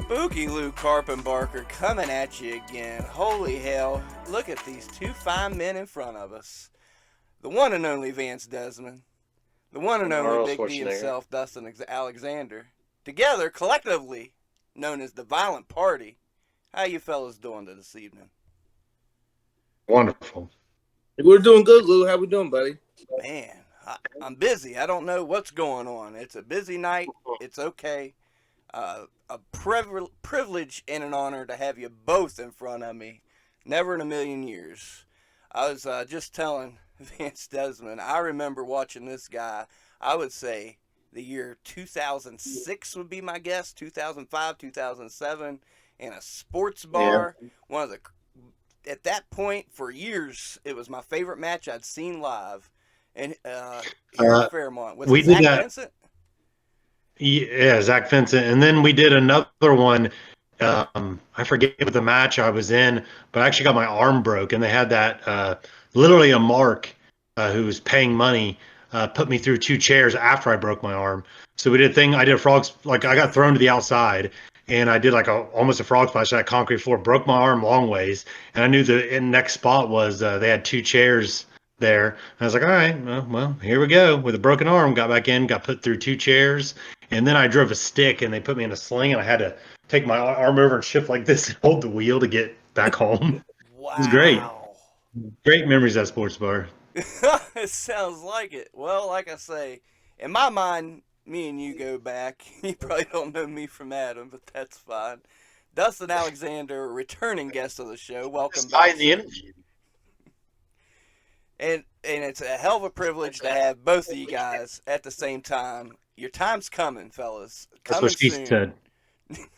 Spooky Lou Carpenbarker coming at you again. Holy hell, look at these two fine men in front of us. The one and only Vance Desmond. The one and And only Arnold Big D Schwarzenegger. himself, Dustin Alexander. Together, collectively, known as the Violent Party. How you fellas doing this evening? Wonderful. We're doing good, Lou. How we doing, buddy? Man, I'm busy. I don't know what's going on. It's a busy night. It's okay. A privilege and an honor to have you both in front of me. Never in a million years. I was just telling Vance Desmond, I remember watching this guy, I would say the year 2006 would be my guess, 2005, 2007, in a sports bar. Yeah. One of the, at that point, for years, it was my favorite match I'd seen live. And here in Fairmont. Was we it Zach did that. Vincent? Yeah, Zach Vincent. And then we did another one. I forget what the match I was in, but I actually got my arm broke, and they had that literally a mark who was paying money put me through two chairs after I broke my arm. So we did a thing. I did a frog, like I got thrown to the outside, and I did like almost a frog splash on that concrete floor, broke my arm long ways, and I knew the next spot was they had two chairs there. And I was like, all right, well, here we go. With a broken arm, got back in, got put through two chairs, and then I drove a stick, and they put me in a sling, and I had to take my arm over and shift like this and hold the wheel to get back home. Wow. It was great. Great memories at sports bar. It sounds like it. Well, like I say, in my mind, me and you go back. You probably don't know me from Adam, but that's fine. Dustin Alexander, returning guest of the show. Welcome back. The interview. And it's a hell of a privilege to have both of you guys at the same time. Your time's coming, fellas. That's what she said.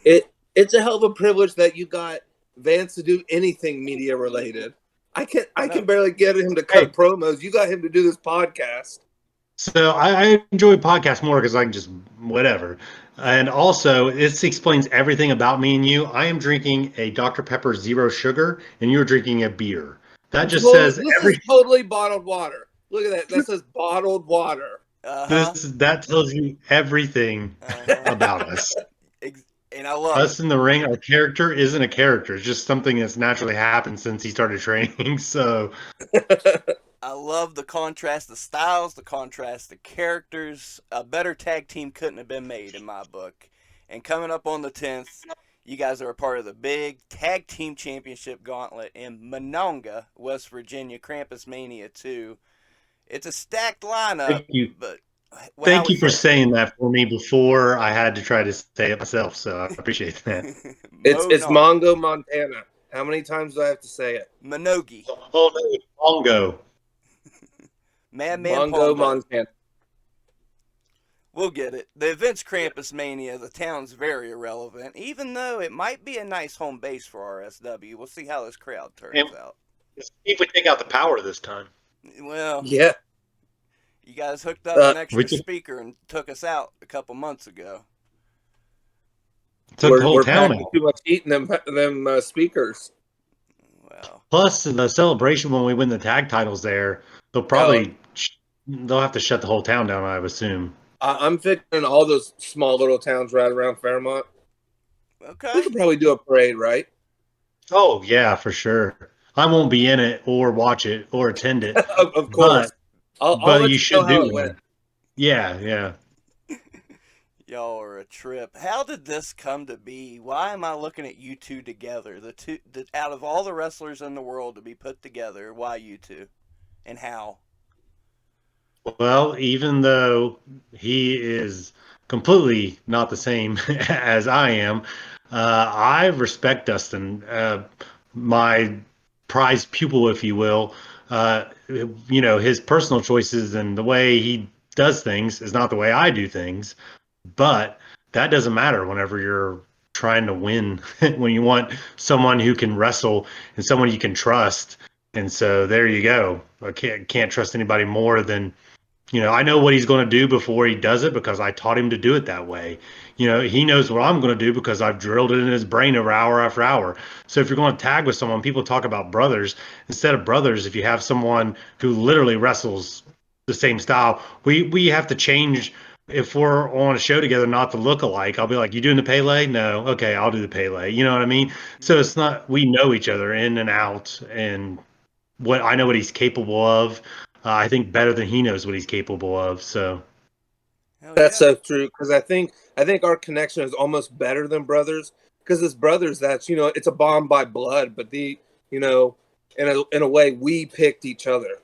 It's a hell of a privilege that you got Vance to do anything media related. I can barely get him to cut promos. You got him to do this podcast. So I enjoy podcasts more because I can just whatever. And also, this explains everything about me and you. I am drinking a Dr. Pepper Zero Sugar, and you're drinking a beer. That just says this is totally bottled water. Look at that. That says bottled water. That tells you everything about us. And I love us in the ring. Our character isn't a character; it's just something that's naturally happened since he started training. So, I love the contrast, the styles, the contrast, the characters. A better tag team couldn't have been made in my book. And coming up on the 10th, you guys are a part of the big tag team championship gauntlet in Monongah, West Virginia, Krampus Mania 2. It's a stacked lineup. Thank you. But thank you for saying that for me before I had to try to say it myself. So I appreciate that. It's Mongo, Montana. How many times do I have to say it? Minogi. Oh no, Mongo. Mongo, Montana. We'll get it. The event's Krampus Mania. The town's very irrelevant, even though it might be a nice home base for RSW. We'll see how this crowd turns out. See if we take out the power this time. Well, yeah. You guys hooked up an extra speaker and took us out a couple months ago. Took the whole town out. Too much eating them speakers. Well, plus the celebration when we win the tag titles there, they'll have to shut the whole town down. I would assume. I'm fixing all those small little towns right around Fairmont. Okay, we could probably do a parade, right? Oh yeah, for sure. I won't be in it or watch it or attend it. Of course. But you should do it. Yeah. Y'all are a trip. How did this come to be? Why am I looking at you two together? Out of all the wrestlers in the world to be put together, why you two? And how? Well, even though he is completely not the same as I am, I respect Dustin, my prized pupil, if you will. His personal choices and the way he does things is not the way I do things, but that doesn't matter whenever you're trying to win, when you want someone who can wrestle and someone you can trust. And so there you go. I can't trust anybody more than, I know what he's going to do before he does it because I taught him to do it that way. He knows what I'm going to do because I've drilled it in his brain over hour after hour. So if you're going to tag with someone, people talk about brothers. Instead of brothers, if you have someone who literally wrestles the same style, we have to change if we're on a show together, not to look alike, I'll be like, "You doing the Pele?" No, okay, I'll do the Pele. You know what I mean? So it's not we know each other in and out, and what I know what he's capable of. I think better than he knows what he's capable of. So Hell That's yeah. so true because I think our connection is almost better than brothers because as brothers, that's it's a bond by blood, but you know in a way we picked each other,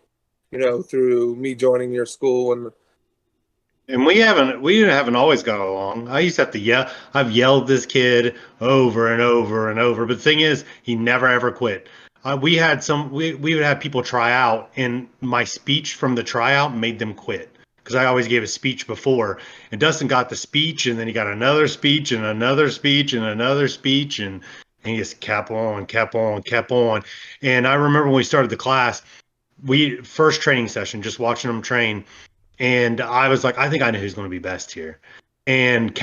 through me joining your school and we haven't always got along. I used to have to yell. I've yelled at this kid over and over and over. But the thing is, he never ever quit. We would have people try out, and my speech from the tryout made them quit because I always gave a speech before. And Dustin got the speech, and then he got another speech, and another speech, and another speech, and he just kept on, kept on, kept on. And I remember when we started the class, we first training session, just watching them train. And I was like, I think I know who's going to be best here. And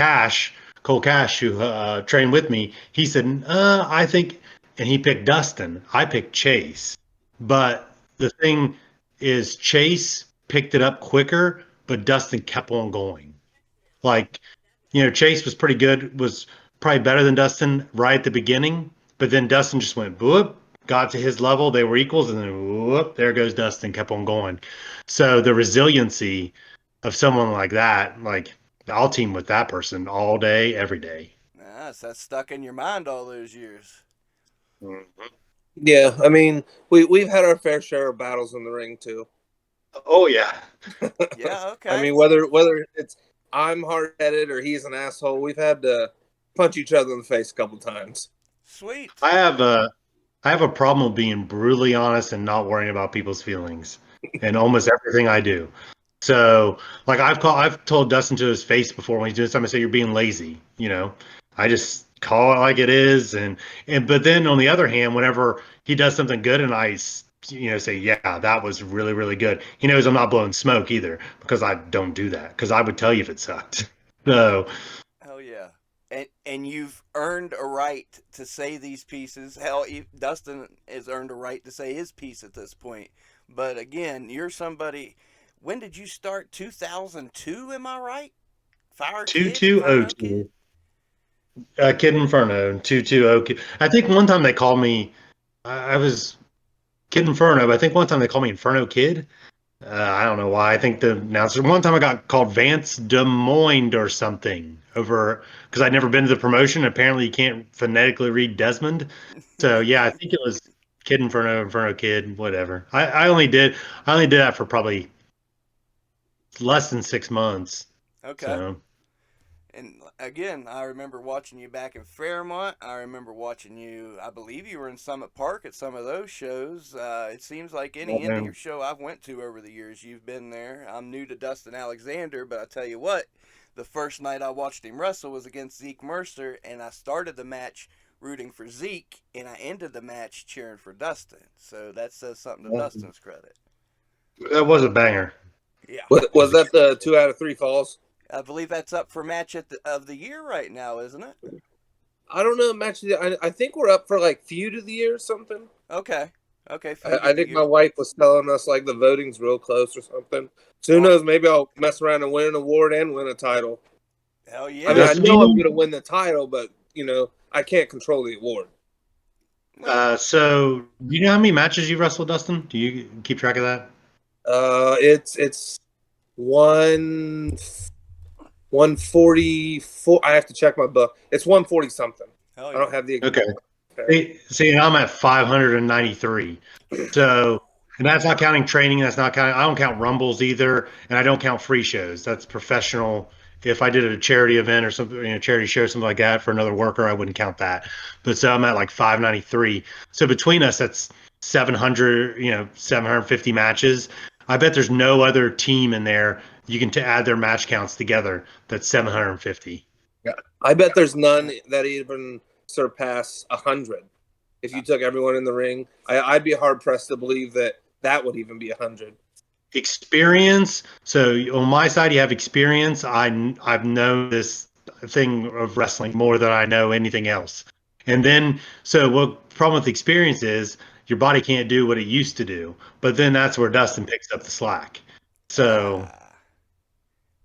Cole Cash, who trained with me, he said, I think, and he picked Dustin. I picked Chase. But the thing is, Chase picked it up quicker, but Dustin kept on going. Like, Chase was pretty good, was probably better than Dustin right at the beginning, but then Dustin just went whoop, got to his level, they were equals, and then whoop, there goes Dustin, kept on going. So the resiliency of someone like that, like I'll team with that person all day, every day. Nice. That's stuck in your mind all those years. Mhm. yeah. I mean, we've had our fair share of battles in the ring too. Oh yeah. Yeah, I okay. mean, whether it's I'm hard headed or he's an asshole, we've had to punch each other in the face a couple times. Sweet. I have a I have a problem with being brutally honest and not worrying about people's feelings in almost everything I do. So, like I've told Dustin to his face before when he's doing something, I say you're being lazy. I just call it like it is, and but then on the other hand, whenever he does something good, and say, yeah, that was really really good. He knows I'm not blowing smoke either because I don't do that because I would tell you if it sucked. So, Hell yeah. And you've earned a right to say these pieces. Hell, Dustin has earned a right to say his piece at this point. But again, you're somebody. When did you start? 2002, am I right? Fire Kid, Inferno Kid? 2202. Kid Inferno, 220 Kid. I think one time they called me. I was Kid Inferno, but I think one time they called me Inferno Kid. I don't know why. I think the announcer one time I got called Vance Des Moines or something over because I'd never been to the promotion. Apparently, you can't phonetically read Desmond. So yeah, I think it was Kid Inferno, Inferno Kid, whatever. I only did that for probably less than 6 months. Okay. So And again, I remember watching you back in Fairmont. I remember watching you. I believe you were in Summit Park at some of those shows. It seems like any indie show I've went to over the years, you've been there. I'm new to Dustin Alexander, but I tell you what, the first night I watched him wrestle was against Zeke Mercer, and I started the match rooting for Zeke, and I ended the match cheering for Dustin. So that says something to Dustin's credit. that was a banger. Yeah. Was that the 2 out of 3 falls? I believe that's up for match of the year right now, isn't it? I don't know. Actually, I think we're up for like feud of the year or something. Okay. Okay, I, feud I of the think my year. wife was telling us like the voting's real close or something. So who Oh, knows? Maybe I'll mess around and win an award and win a title. hell I mean, yeah. I Dustin, do know you I'm going to win the title, but I can't control the award. Well, So do you know how many matches you wrestled, Dustin? Do you keep track of that? It's 144. I have to check my book. It's 140 something. hell I don't yeah. have the Okay. exact. See, and I'm at 593. So, and that's not counting training. That's not counting. I don't count rumbles either, and I don't count free shows. That's professional. If I did a charity event or something, charity show, something like that for another worker, I wouldn't count that. But so I'm at like 593. So between us, that's 700. 750 matches. I bet there's no other team in there you can add their match counts together. That's 750. Yeah. I bet there's none that even surpass 100. If you took everyone in the ring, I'd be hard pressed to believe that would even be 100. Experience. So on my side, you have experience. I've known this thing of wrestling more than I know anything else. And then, so what problem with experience is your body can't do what it used to do. But then that's where Dustin picks up the slack. So Ah,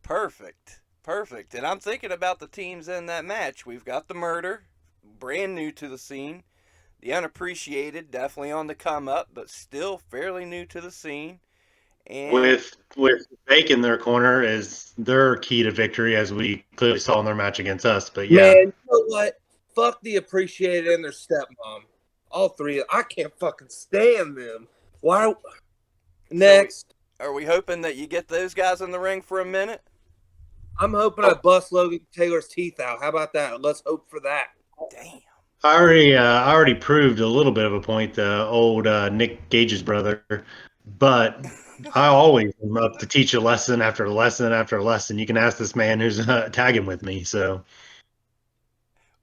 perfect. Perfect. And I'm thinking about the teams in that match. We've got the Murder, brand new to the scene. The Unappreciated, definitely on the come up, but still fairly new to the scene. And With Bake in their corner is their key to victory, as we clearly saw in their match against us. But Man, yeah, you know what? Fuck the Appreciated and their stepmom. All three. I can't fucking stand them. Why? Next. are we hoping that you get those guys in the ring for a minute? I'm hoping I bust Logan Taylor's teeth out. How about that? Let's hope for that. Damn. I already proved a little bit of a point, old Nick Gage's brother, but I always am up to teach a lesson after lesson after lesson. You can ask this man who's tagging with me. So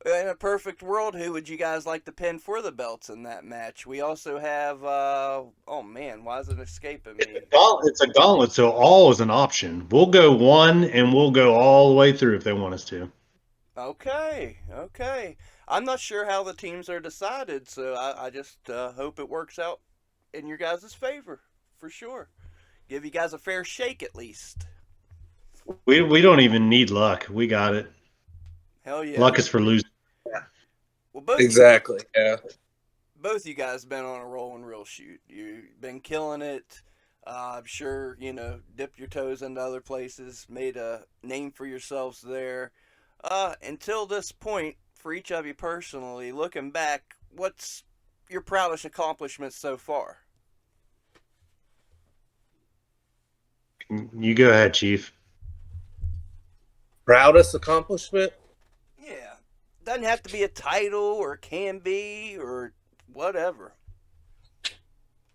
In a perfect world, who would you guys like to pin for the belts in that match? We also have, oh man, why is it escaping me? it's a gauntlet, so all is an option. We'll go one, and we'll go all the way through if they want us to. Okay, okay. I'm not sure how the teams are decided, so I just hope it works out in your guys' favor, for sure. Give you guys a fair shake at least. We don't even need luck. We got it. Hell yeah. Luck is for losing. Well, Exactly. Yeah. both you guys been on a roll and real shoot. You've been killing it. I'm sure, dipped your toes into other places, made a name for yourselves there. Until this point, for each of you personally, looking back, what's your proudest accomplishment so far? You go ahead, Chief. Proudest accomplishment? Yeah. Doesn't have to be a title or can be or whatever.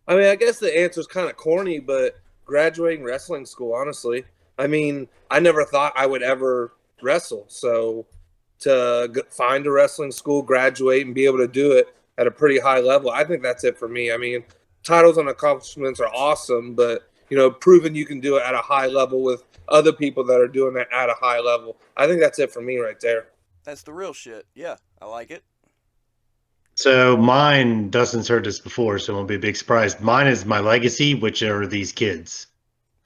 I mean, I guess the answer's kind of corny, but graduating wrestling school, honestly. I mean, I never thought I would ever wrestle. So to find a wrestling school, graduate, and be able to do it at a pretty high level, I think that's it for me. I mean, titles and accomplishments are awesome, but, proving you can do it at a high level with other people that are doing it at a high level, I think that's it for me right there. That's the real shit. Yeah, I like it. So mine, Dustin's heard this before, so it won't be a big surprise. Mine is my legacy, which are these kids.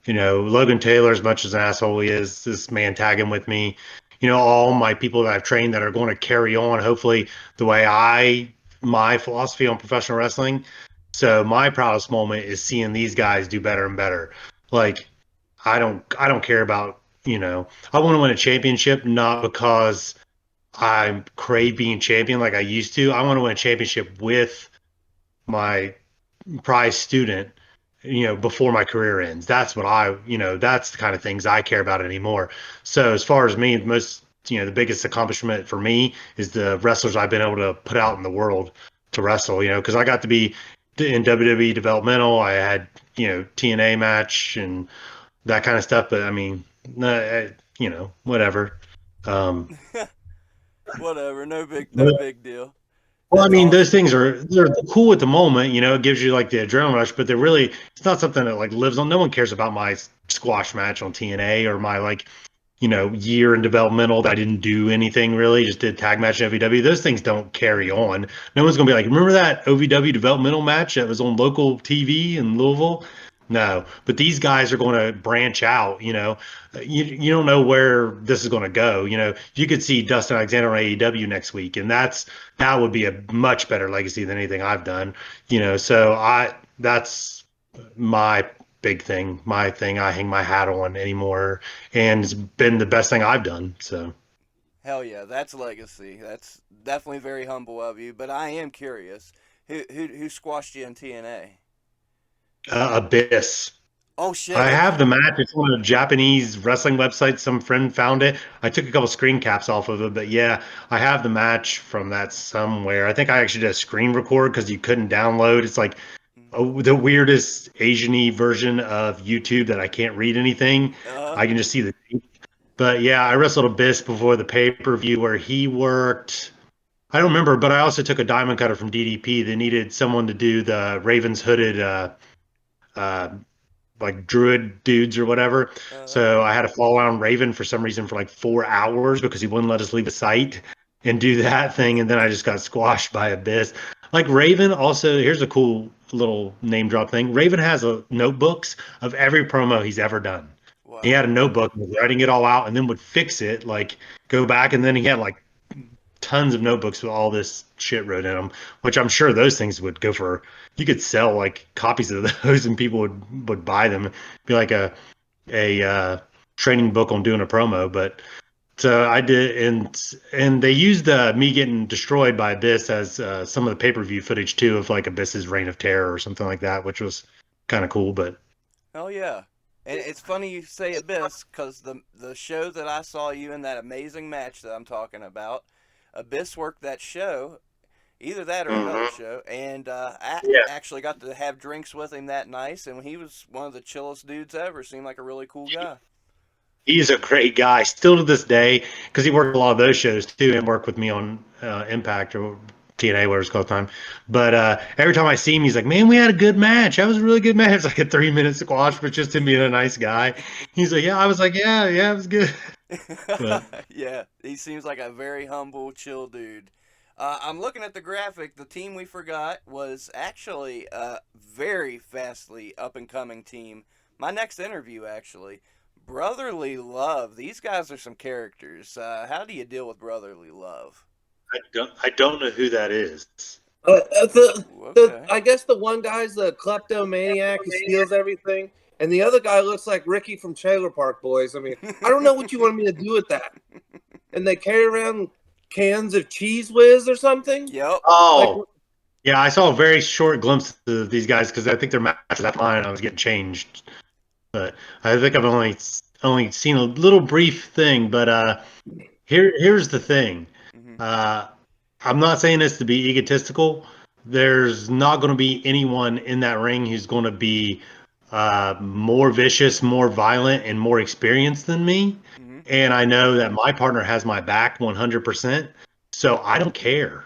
Logan Taylor, as much as an asshole he is, this man tagging with me. All my people that I've trained that are going to carry on, hopefully, the way my philosophy on professional wrestling. So my proudest moment is seeing these guys do better and better. Like, I don't care about, I want to win a championship, not because I crave being champion like I used to. I want to win a championship with my prize student, before my career ends. That's what that's the kind of things I care about anymore. So as far as me, the biggest accomplishment for me is the wrestlers I've been able to put out in the world to wrestle, because I got to be in WWE developmental. I had, TNA match and that kind of stuff. But I mean, whatever. Um, Whatever, no big deal. Well, I That's mean, those awesome. things they're cool at the moment, it gives you like the adrenaline rush, but it's not something that like lives on. No one cares about my squash match on TNA or my like, year in developmental that I didn't do anything really, just did tag match in OVW. Those things don't carry on. No one's gonna be like, remember that OVW developmental match that was on local TV in Louisville? No, but these guys are going to branch out. You don't know where this is going to go. You could see Dustin Alexander on AEW next week, and that would be a much better legacy than anything I've done. So that's my big thing, my thing I hang my hat on anymore, and it's been the best thing I've done. So Hell yeah, that's legacy. That's definitely very humble of you. But I am curious, who squashed you in TNA? Abyss. Oh shit. I have Okay. the match. It's on a Japanese wrestling website. Some friend found it. I took a couple screen caps off of it, but yeah, I have the match from that somewhere. I think I actually did a screen record because you couldn't download. It's like the weirdest Asian-y version of YouTube that I can't read anything. Uh. I can just see the. But yeah, I wrestled Abyss before the pay-per-view where he worked. I don't remember, but I also took a diamond cutter from DDP. They needed someone to do the Ravens hooded uh, like druid dudes or whatever. Uh. So I had to follow around Raven for some reason for like 4 hours because he wouldn't let us leave the site and do that thing. And then I just got squashed by Abyss. Like Raven also, here's a cool little name drop thing. Raven has notebooks of every promo he's ever done. He Wow. had a notebook, was writing it all out, and then would fix it, like go back, and then he had like tons of notebooks with all this shit wrote in them, which I'm sure those things would go for. You could sell like copies of those, and people would buy them. Be like a training book on doing a promo. But so I did, and they used me getting destroyed by Abyss as some of the pay-per-view footage too of like Abyss's Reign of Terror or something like that, which was kind of cool. But Oh yeah. And it's funny you say Abyss because the show that I saw you in, that amazing match that I'm talking about, Abyss worked that show, either that or another Mhm. show, and I Yeah, actually got to have drinks with him that night, and he was one of the chillest dudes ever. Seemed like a really cool guy. he's a great guy still to this day because he worked a lot of those shows too and worked with me on Impact or TNA, whatever it's called, time. But every time I see him, he's like, "Man, we had a good match. That was a really good match." It's like a 3 minute squash, but just him being a nice guy. He's like, "Yeah," I was like, "Yeah, yeah, it was good." But Yeah, he seems like a very humble, chill dude. I'm looking at the graphic. The team we forgot was actually a very fastly up and coming team. My next interview, actually. Brotherly Love. These guys are some characters. How do you deal with Brotherly Love? I don't know who that is. Ooh, okay. I guess the one guy's the kleptomaniac who steals everything, and the other guy looks like Ricky from Trailer Park Boys. I mean, I don't know what you want me to do with that. And they carry around cans of Cheese Whiz or something. Yep. Like, Oh, yeah, I saw a very short glimpse of these guys because I think their match was at mine. I was getting changed, but I think I've only seen a little brief thing. But here's the thing. Hmm. Uh, I'm not saying this to be egotistical. There's not going to be anyone in that ring who's going to be more vicious, more violent, and more experienced than me. Hmm. And I know that my partner has my back 100%. So I don't care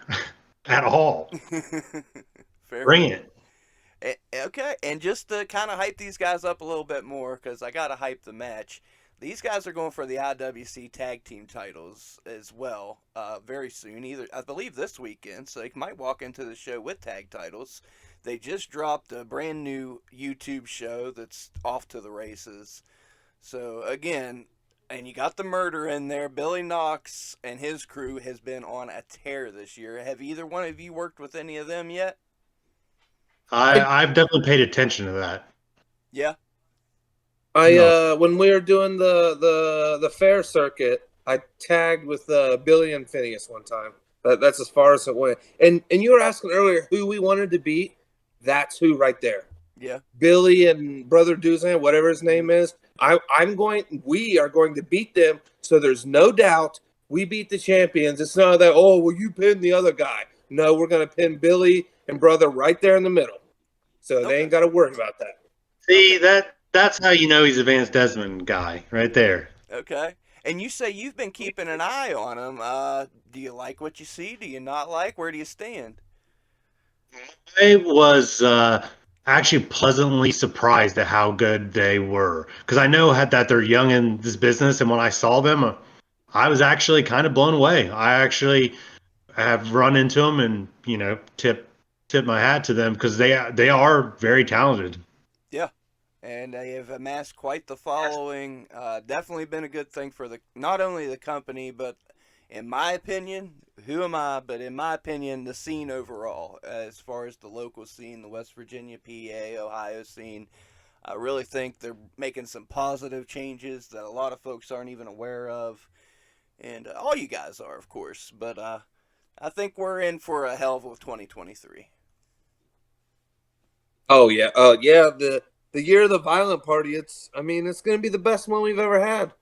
at all. Fair Bring point. it. Okay, and just to kind of hype these guys up a little bit more, because I got to hype the match. These guys are going for the IWC Tag Team titles as well very soon. Either I believe this weekend, so they might walk into the show with tag titles. They just dropped a brand new YouTube show that's off to the races. So again, and you got the murder in there. Billy Knox and his crew has been on a tear this year. Have either one of you worked with any of them yet? I, I've definitely paid attention to that. Yeah. No. when we were doing the fair circuit, I tagged with Billy and Phineas one time. That's as far as it went. And you were asking earlier who we wanted to beat. That's who right there. Yeah. Billy and Brother Duzan, whatever his name Mhm. is. We are going to beat them. So there's no doubt we beat the champions. It's not that, oh, well, you pinned the other guy. No, we're going to pin Billy and Brother right there in the middle. So they Okay. ain't got to worry about that. See, Okay. that's how you know he's a Vance Desmond guy right there. Okay. And you say you've been keeping an eye on him. Do you like what you see? Do you not like? Where do you stand? I was actually pleasantly surprised at how good they were because I know that they're young in this business, and when I saw them, I was actually kind of blown away. I actually have run into them and tip my hat to them because they are very talented. Yeah. And they have amassed quite the following. Definitely been a good thing for the not only the company, but in my opinion, who am I? But in my opinion, the scene overall, as far as the local scene, the West Virginia, PA, Ohio scene, I really think they're making some positive changes that a lot of folks aren't even aware of, and all you guys are, of course. But I think we're in for a hell of a 2023. Oh yeah, yeah. The year of the violent party. It's going to be the best one we've ever had.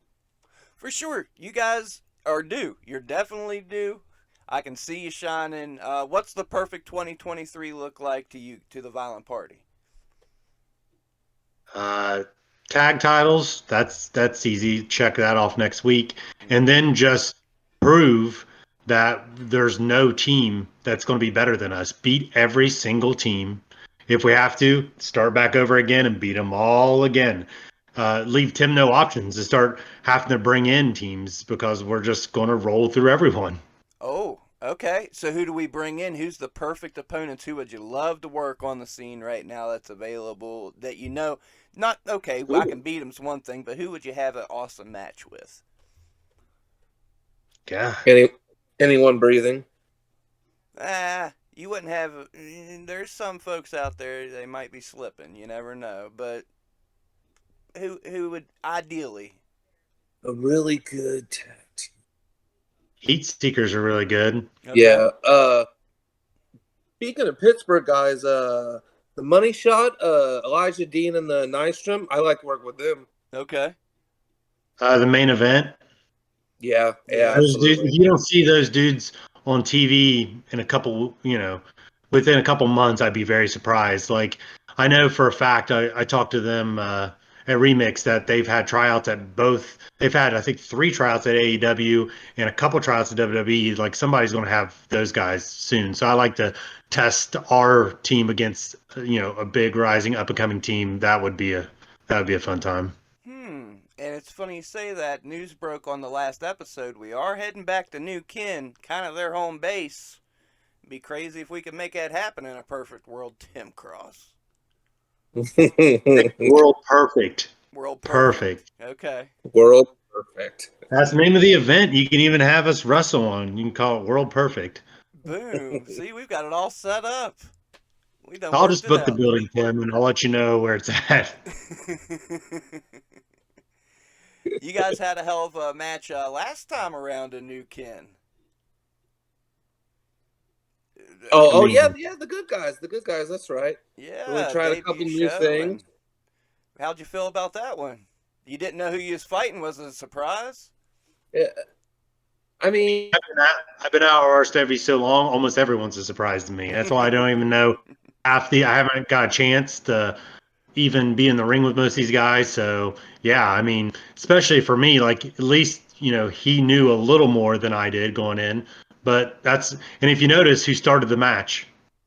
For sure, you guys are due. You're definitely due. I can see you shining. What's the perfect 2023 look like to you, to the Violent Party? Uh, Tag titles, that's easy. Check that off next week, and Mm-hmm. then just prove that there's no team that's going to be better than us. Beat every single team. If we have to, start back over again and beat them all again. Leave Tim no options to start having to bring in teams because we're just going to roll through everyone. Oh, Okay, so who do we bring in? Who's the perfect opponents? Who would you love to work on the scene right now that's available that you know? Not okay. I Ooh, can beat him's one thing, but who would you have an awesome match with? yeah. Any anyone breathing? You wouldn't have. There's some folks out there they might be slipping. You never know. But who would ideally? A really good tag team. Heat Seekers are really good. Okay. Yeah. Speaking of Pittsburgh guys, the Money Shot, Elijah Dean and the Nystrom, I like to work with them. Okay. The main event. Yeah, yeah, Yeah. Those dudes, absolutely. if you don't see those dudes on TV in a couple, within a couple months, I'd be very surprised. Like, I know for a fact, I talked to them at Remix that they've had tryouts at both. They've had, I think, 3 tryouts at AEW and a couple tryouts at WWE. Like, somebody's going to have those guys soon. So I like to test our team against, a big rising up and coming team. That would be a fun time. And it's funny you say that. News broke on the last episode. We are heading back to New Ken, kind of their home base. It'd be crazy if we could make that happen in a perfect world, Tim Cross. World perfect. World perfect. Perfect. Okay. World perfect. That's the name of the event. You can even have us wrestle on. You can call it World Perfect. Boom. See, we've got it all set up. We done I'll worked just it book the out. building, Tim, and I'll let you know where it's at. You guys had a hell of a match last time around in New Ken. Oh, I oh yeah, mean, yeah, the good guys, the good guys. That's right. We Yeah, tried a couple debut new show. things. And how'd you feel about that one? You didn't know who you was fighting. Was it a surprise? Yeah, I mean, I've been out of RSW so long, almost everyone's a surprise to me. That's why I don't even know I haven't got a chance to even be in the ring with most of these guys. So yeah, I mean, especially for me, like at least he knew a little more than I did going in. But and if you notice, who started the match?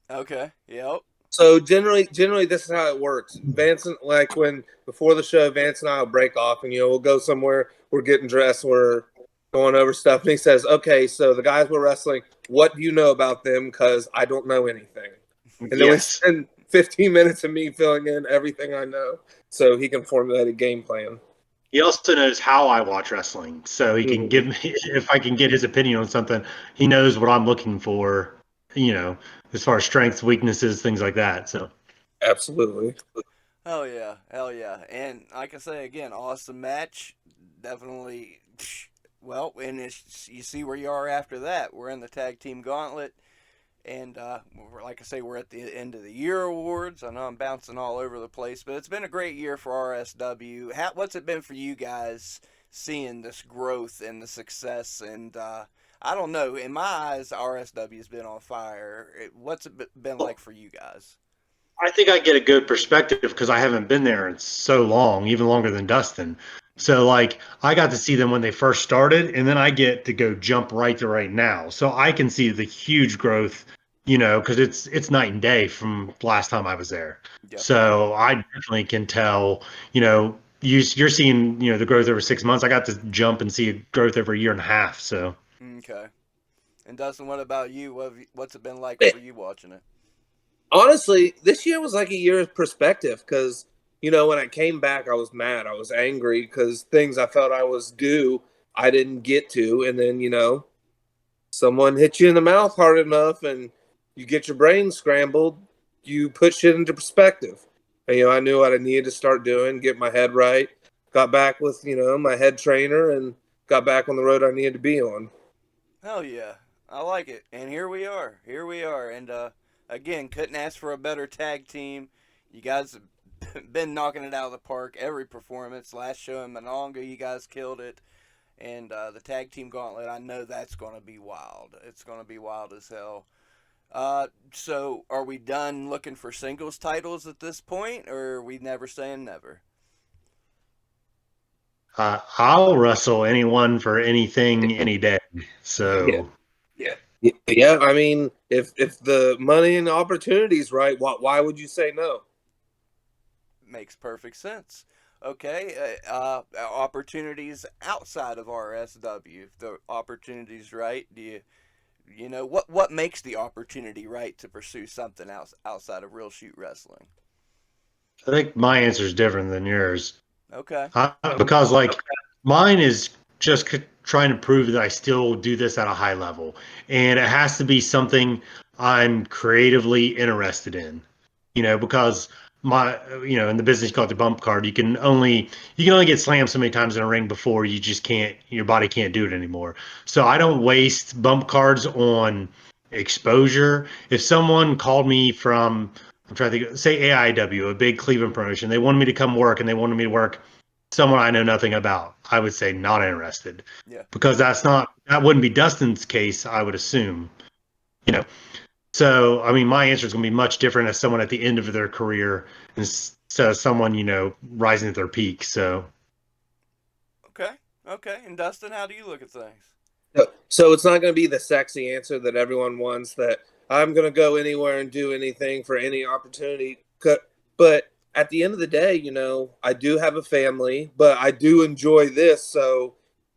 Okay. Yep. so generally, this is how it works. Vance and like when before the show, Vance and I will break off, and we'll go somewhere. We're getting dressed. We're going over stuff, and he says, "Okay, so the guys we're wrestling, what do you know about them? Because I don't know anything." And then we Yes. spend 15 minutes of me filling in everything I know, so he can formulate a game plan. He also knows how I watch wrestling, so he can Mhm. give me if I can get his opinion on something. He knows what I'm looking for, you know, as far as strengths, weaknesses, things like that. So Absolutely. Hell yeah. Hell yeah. And like I say again, awesome match. Definitely. Well, and you see where you are after that. We're in the tag team gauntlet. And like I say, we're at the end of the year awards. I know I'm bouncing all over the place, but it's been a great year for RSW. What's it been for you guys seeing this growth and the success? And I don't know. In my eyes, RSW has been on fire. What's it been like for you guys? I think I get a good perspective because I haven't been there in so long, even longer than Dustin. So like I got to see them when they first started, and then I get to go jump right to right now. So I can see the huge growth, because it's night and day from last time I was there. Definitely. So I definitely can tell, you're seeing, the growth over 6 months. I got to jump and see a growth over a year and a half. So Okay. And Dustin, what about you? What's it been like Man, for you watching it? honestly, this year was like a year of perspective because, when I came back, I was mad. I was angry because things I felt I was due, I didn't get to. And then, someone hit you in the mouth hard enough and you get your brain scrambled, you put shit into perspective. And, I knew what I needed to start doing, get my head right, got back with, my head trainer and got back on the road I needed to be on. Hell yeah. I like it. And here we are. Here we are. And again, couldn't ask for a better tag team. You guys have been knocking it out of the park every performance. Last show in Mononga, you guys killed it. And the tag team gauntlet, I know that's going to be wild. It's going to be wild as hell. So are we done looking for singles titles at this point, or are we never saying never? I'll wrestle anyone for anything any day. Yeah. So Yeah. Yeah, I mean, if the money and the opportunity's right, why would you say no? Makes perfect sense. Okay, opportunities outside of RSW. If the opportunity's right, what makes the opportunity right to pursue something else outside of real shoot wrestling? I think my answer is different than yours. Okay. Because like mine is just trying to prove that I still do this at a high level, and it has to be something I'm creatively interested in. Because in the business you call it the bump card. You can only get slammed so many times in a ring before you just can't. Your body can't do it anymore. So I don't waste bump cards on exposure. If someone called me from, I'm trying to think, say AIW, a big Cleveland promotion, they wanted me to come work and they wanted me to work someone I know nothing about, I would say not interested, Yeah. because that wouldn't be Dustin's case, I would assume. You know, so I mean, my answer is going to be much different as someone at the end of their career instead of someone rising at their peak. So Okay. Okay. And Dustin, how do you look at things? So it's not going to be the sexy answer that everyone wants, that I'm going to go anywhere and do anything for any opportunity. But at the end of the day, I do have a family, but I do enjoy this. So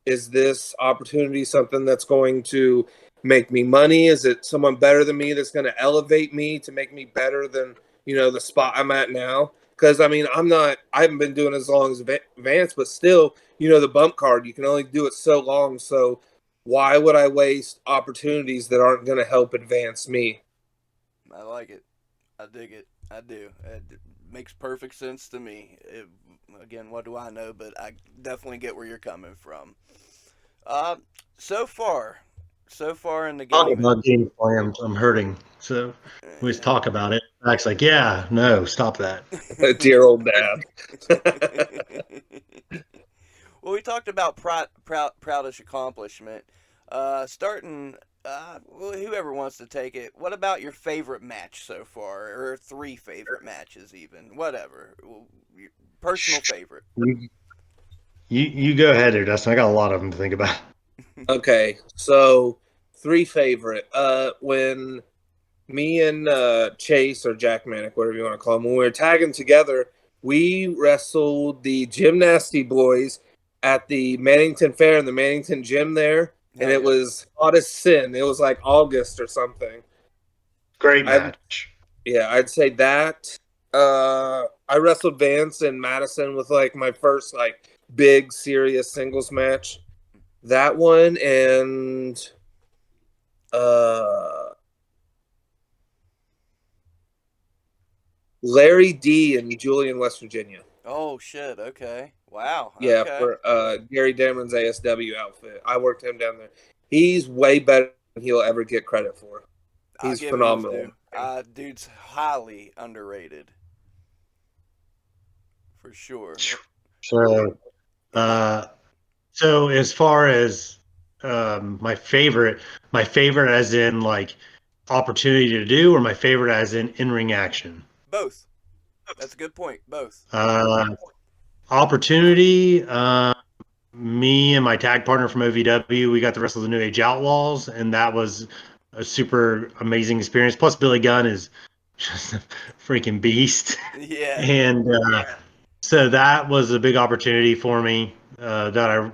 is this opportunity something that's going to make me money? Is it someone better than me that's going to elevate me to make me better than, the spot I'm at now? Because, I mean, I haven't been doing it as long as Vance, but still, the bump card, you can only do it so long. So, why would I waste opportunities that aren't going to help advance me? I like it. I dig it. I do. It makes perfect sense to me. Again, what do I know? But I definitely get where you're coming from. Uh, so far, so far in the talking game, about getting slammed, I'm hurting. So we always talk about it. Mac's like, yeah, no, stop that. Dear old dad. well, we talked about proudest accomplishment. Starting, well, whoever wants to take it. What about your favorite match so far, or three favorite matches, even whatever, your personal favorite? You go ahead there, Dustin. I got a lot of them to think about. Okay, so three favorite. When me and Chase or Jack Manic, whatever you want to call him, when we were tagging together, we wrestled the Gymnasty Boys at the Mannington Fair in the Mannington Gym there, and Hell it yeah. was hot as sin. It was like August or something. Great I match. Yeah, I'd say that. I wrestled Vance and Madison with like my first like big serious singles match. That one and uh Larry D in Julian, West Virginia. Oh shit. Okay. Wow. Yeah, Okay. for Gary Dameron's ASW outfit. I worked him down there. He's way better than he'll ever get credit for. I'll He's give him his phenomenal. due. Dude's highly underrated for sure. So, And I, uh, so as far as my favorite as in like opportunity to do, or my favorite as in ring action. both. That's a good point. Both. Uh, Opportunity. Me and my tag partner from OVW, we got to wrestle the New Age Outlaws, and that was a super amazing experience. Plus, Billy Gunn is just a freaking beast, Yeah. and so that was a big opportunity for me that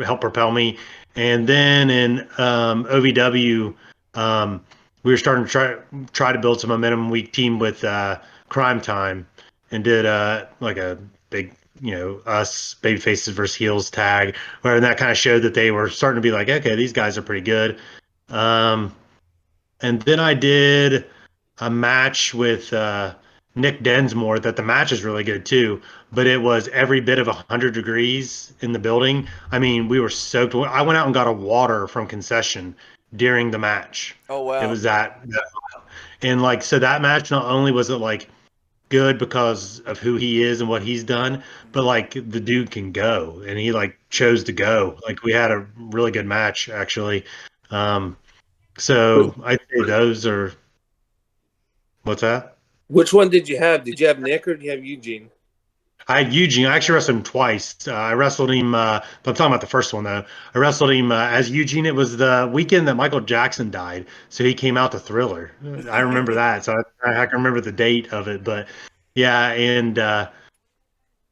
helped propel me. And then in OVW, we were starting to try to build some momentum. We teamed with Crime Time and did like a big us baby faces versus heels tag, where that kind of showed that they were starting to be like, okay, these guys are pretty good. Um, and then I did a match with Nick Densmore. That the match is really good too, but it was every bit of 100 degrees in the building. I mean, we were soaked. I went out and got a water from concession during the match. Oh It wow. was and like, so that match, not only was it like good because of who he is and what he's done, but like the dude can go, and he like chose to go. Like, we had a really good match actually. Um, so I'd say those are. What's that? Which one did you have? Did you have Nick or did you have Eugene? I had Eugene. I actually wrestled him twice. I wrestled him. But I'm talking about the first one though. I wrestled him as Eugene. It was the weekend that Michael Jackson died, so he came out to Thriller. I remember that. So I can remember the date of it. But yeah, and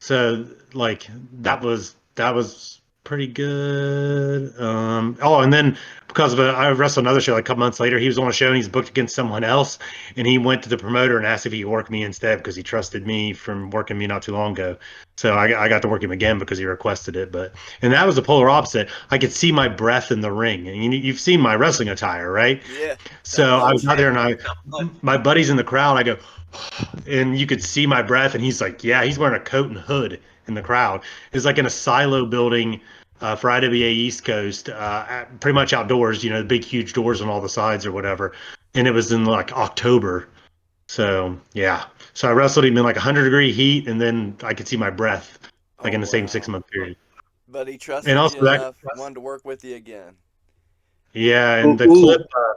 so like that was pretty good. Oh, and then because of I wrestled another show like a couple months later, he was on a show and he's booked against someone else, and he went to the promoter and asked if he could work me instead because he trusted me from working me not too long ago. So I got to work him again because he requested it. And that was the polar opposite. I could see my breath in the ring, and you've seen my wrestling attire, right? Yeah, that So I was much. out there and my buddy's in the crowd. I go, and you could see my breath, and he's like, yeah, he's wearing a coat and hood in the crowd. It's like in a silo building for IWA East Coast, pretty much outdoors, the big, huge doors on all the sides or whatever. And it was in like October. So, yeah. So I wrestled him in like 100-degree heat, and then I could see my breath like Oh in the same six wow. month period. But he And trusted also you that, enough, wanted to work with you again. yeah, Ooh, and the clip, ooh.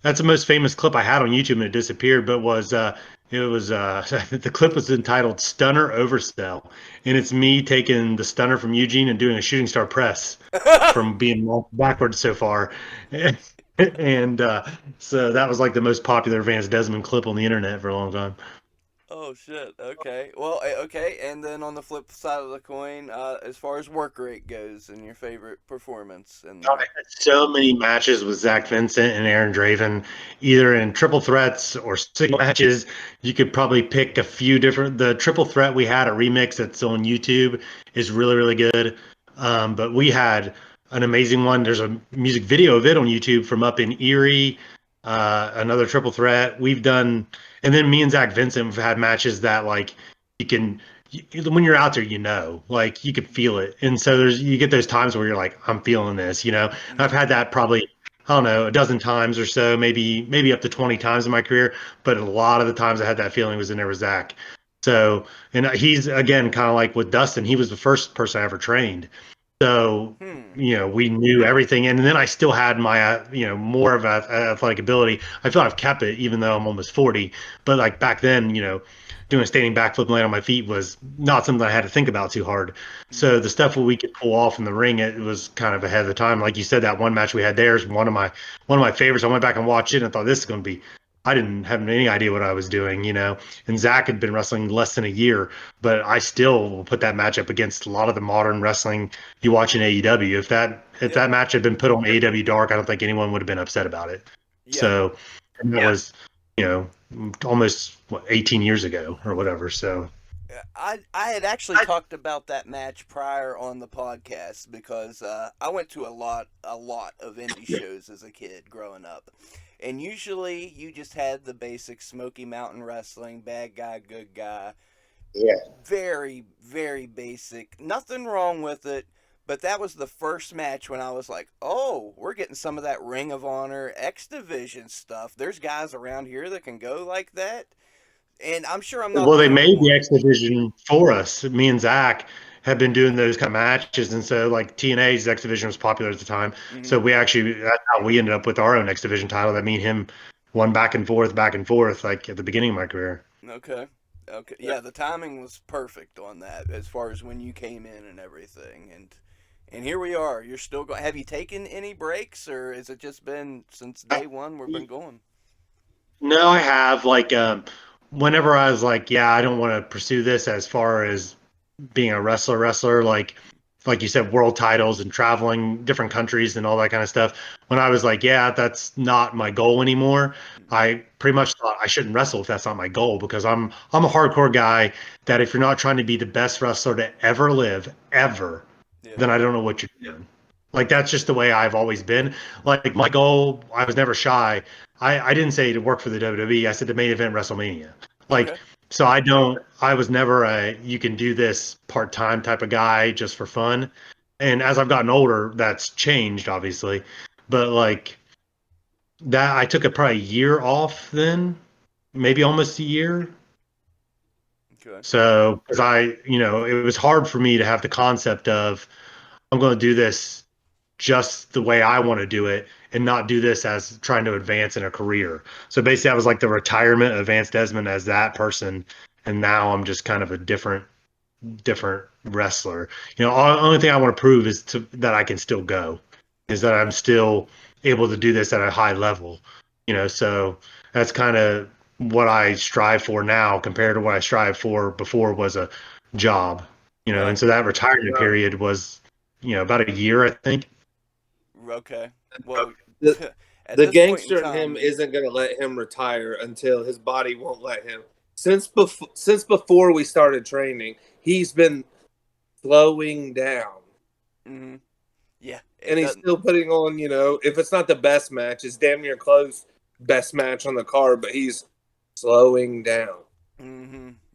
that's the most famous clip I had on YouTube, and it disappeared. But it was the clip was entitled "Stunner Oversell," and it's me taking the stunner from Eugene and doing a shooting star press from being backwards so far, and so that was like the most popular Vance Desmond clip on the internet for a long time. Oh shit. Okay. Well, okay. And then on the flip side of the coin, as far as work rate goes, and your favorite performance in I've there. had so many matches with Zach Vincent and Aaron Draven, either in triple threats or single matches. You could probably pick a few different. The triple threat we had a remix that's on YouTube is really, really good. But we had an amazing one. There's a music video of it on YouTube from up in Erie. Another triple threat we've done, and then me and Zach Vincent have had matches that like you can when you're out there, like you can feel it. And so you get those times where you're like, I'm feeling this. I've Mm-hmm. had that probably, I don't know, a dozen times or so, maybe up to 20 times in my career. But a lot of the times I had that feeling was in there with Zach. So, and he's again, kind of like with Dustin, he was the first person I ever trained. So, Hmm. we knew everything. And then I still had my, more of a athletic ability. I feel I've kept it even though I'm almost 40. But like back then, doing a standing backflip and land on my feet was not something I had to think about too hard. So Mm-hmm. the stuff we could pull off in the ring, it was kind of ahead of the time. Like you said, that one match we had there is one of my favorites. I went back and watched it and I thought this is going to be. I didn't have any idea what I was doing. And Zach had been wrestling less than a year, but I still will put that match up against a lot of the modern wrestling you watch in AEW. If Yep. that match had been put on AEW Dark, I don't think anyone would have been upset about it. Yeah. So and that was, you know, almost 18 years ago or whatever. So I had actually talked about that match prior on the podcast because I went to a lot of indie shows as a kid growing up, and usually you just had the basic Smoky Mountain Wrestling, bad guy, good guy, yeah. very very basic, nothing wrong with it. But that was the first match when I was like, oh, we're getting some of that Ring of Honor X Division stuff. There's guys around here that can go like that. And I'm sure I'm not Well, the they only made the one. X Division for us. Me and Zach have been doing those kind of matches, and so like TNA's X Division was popular at the time. Hmm. So that's how we ended up with our own X Division title. That me and him won back and forth, like at the beginning of my career. Okay. Okay. Yeah, the timing was perfect on that as far as when you came in and everything. And here we are. You're still going. Have you taken any breaks or has it just been since day one we've been going? No, I have whenever I was like, yeah, I don't want to pursue this as far as being a wrestler, like you said, world titles and traveling different countries and all that kind of stuff. When I was like, yeah, that's not my goal anymore. Hmm. I pretty much thought I shouldn't wrestle if that's not my goal because I'm a hardcore guy that if you're not trying to be the best wrestler to ever live, ever, Yeah. then I don't know what you're doing. Like that's just the way I've always been. Like my goal, I was never shy. I didn't say to work for the WWE. I said the main event WrestleMania. Like Okay. so I was never a you can do this part-time type of guy just for fun. And as I've gotten older, that's changed obviously. But like that I took probably a year off then, maybe almost a year. Okay. So because it was hard for me to have the concept of I'm going to do this just the way I want to do it and not do this as trying to advance in a career. So basically, I was like the retirement of Vance Desmond as that person, and now I'm just kind of a different wrestler. Only thing I want to prove is that I can still go, is that I'm Okay. still able to do this at a high level. So that's kind of what I strive for now compared to what I strived for before was a job. And Right. so that retirement period was about a year, I think. Okay. Well, The, at the this point in gangster in time, him isn't going to let him retire until his body won't let him. Since before we started training, he's been slowing down. mhm, yeah, And it he's doesn't. still putting on, if it's not the best match, it's damn near close best match on the card, but he's slowing down.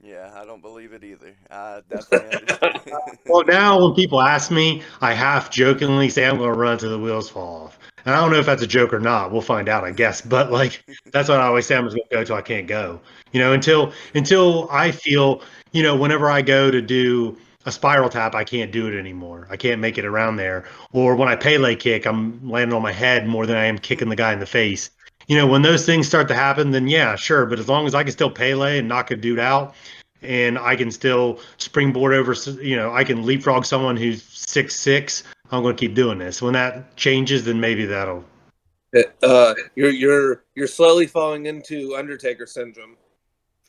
Yeah, I don't believe it either. I definitely understand. Well, now when people ask me, I half jokingly say I'm going to run till the wheels fall off. And I don't know if that's a joke or not. We'll find out, I guess. But like that's what I always say. I'm just going to go till I can't go. Until I feel, whenever I go to do a spiral tap, I can't do it anymore. I can't make it around there. Or when I Pele kick, I'm landing on my head more than I am kicking the guy in the face. When those things start to happen, then yeah, sure. But as long as I can still Pele and knock a dude out, and I can still springboard over, I can leapfrog someone who's 6'6". I'm going to keep doing this. When that changes, then maybe that'll. You're slowly falling into Undertaker syndrome.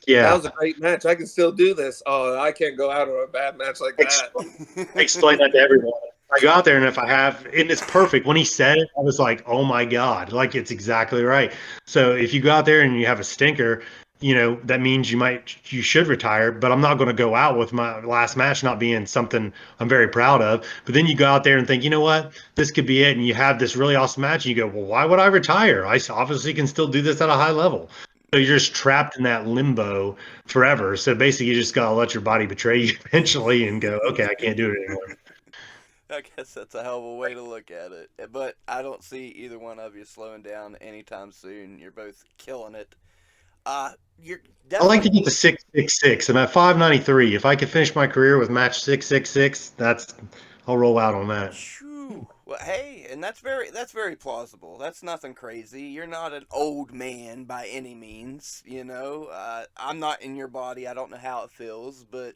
That Yeah. was a great match. I can still do this. Oh, I can't go out on a bad match like that. Explain that to everyone. I go out there, and if I have, and it's perfect. When he said it, I was like, "Oh my god!" Like it's exactly right. So if you go out there and you have a stinker, that means you should retire. But I'm not going to go out with my last match not being something I'm very proud of. But then you go out there and think, you know what, this could be it, and you have this really awesome match, and you go, well, why would I retire? I obviously can still do this at a high level. So you're just trapped in that limbo forever. So basically, you just gotta let your body betray you eventually and go, okay, I can't do it anymore. I guess that's a hell of a way to look at it. But I don't see either one of you slowing down anytime soon. You're both killing it. You're I like to definitely. get to 666. I'm at 593. If I could finish my career with match 666, I'll roll out on that. Shoo. Well, hey, and that's very plausible. That's nothing crazy. You're not an old man by any means. I'm not in your body. I don't know how it feels, but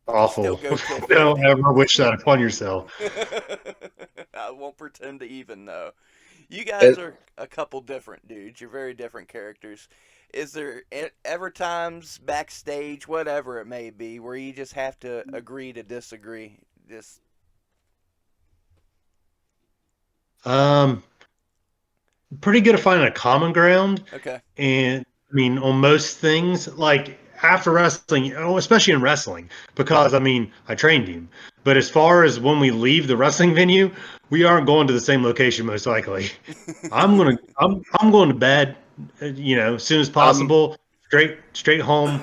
you can still Awful. go till Don't 50. ever wish that upon yourself. I won't pretend to even know. You guys And, are a couple different dudes. You're very different characters. Is there ever times backstage, whatever it may be, where you just have to agree to disagree? Just Um, Pretty good at finding a common ground. okay. And I mean, on most things, like after wrestling, especially in wrestling, because I mean, I trained him. But as far as when we leave the wrestling venue, we aren't going to the same location most likely. I'm going to bed, as soon as um, possible, straight home.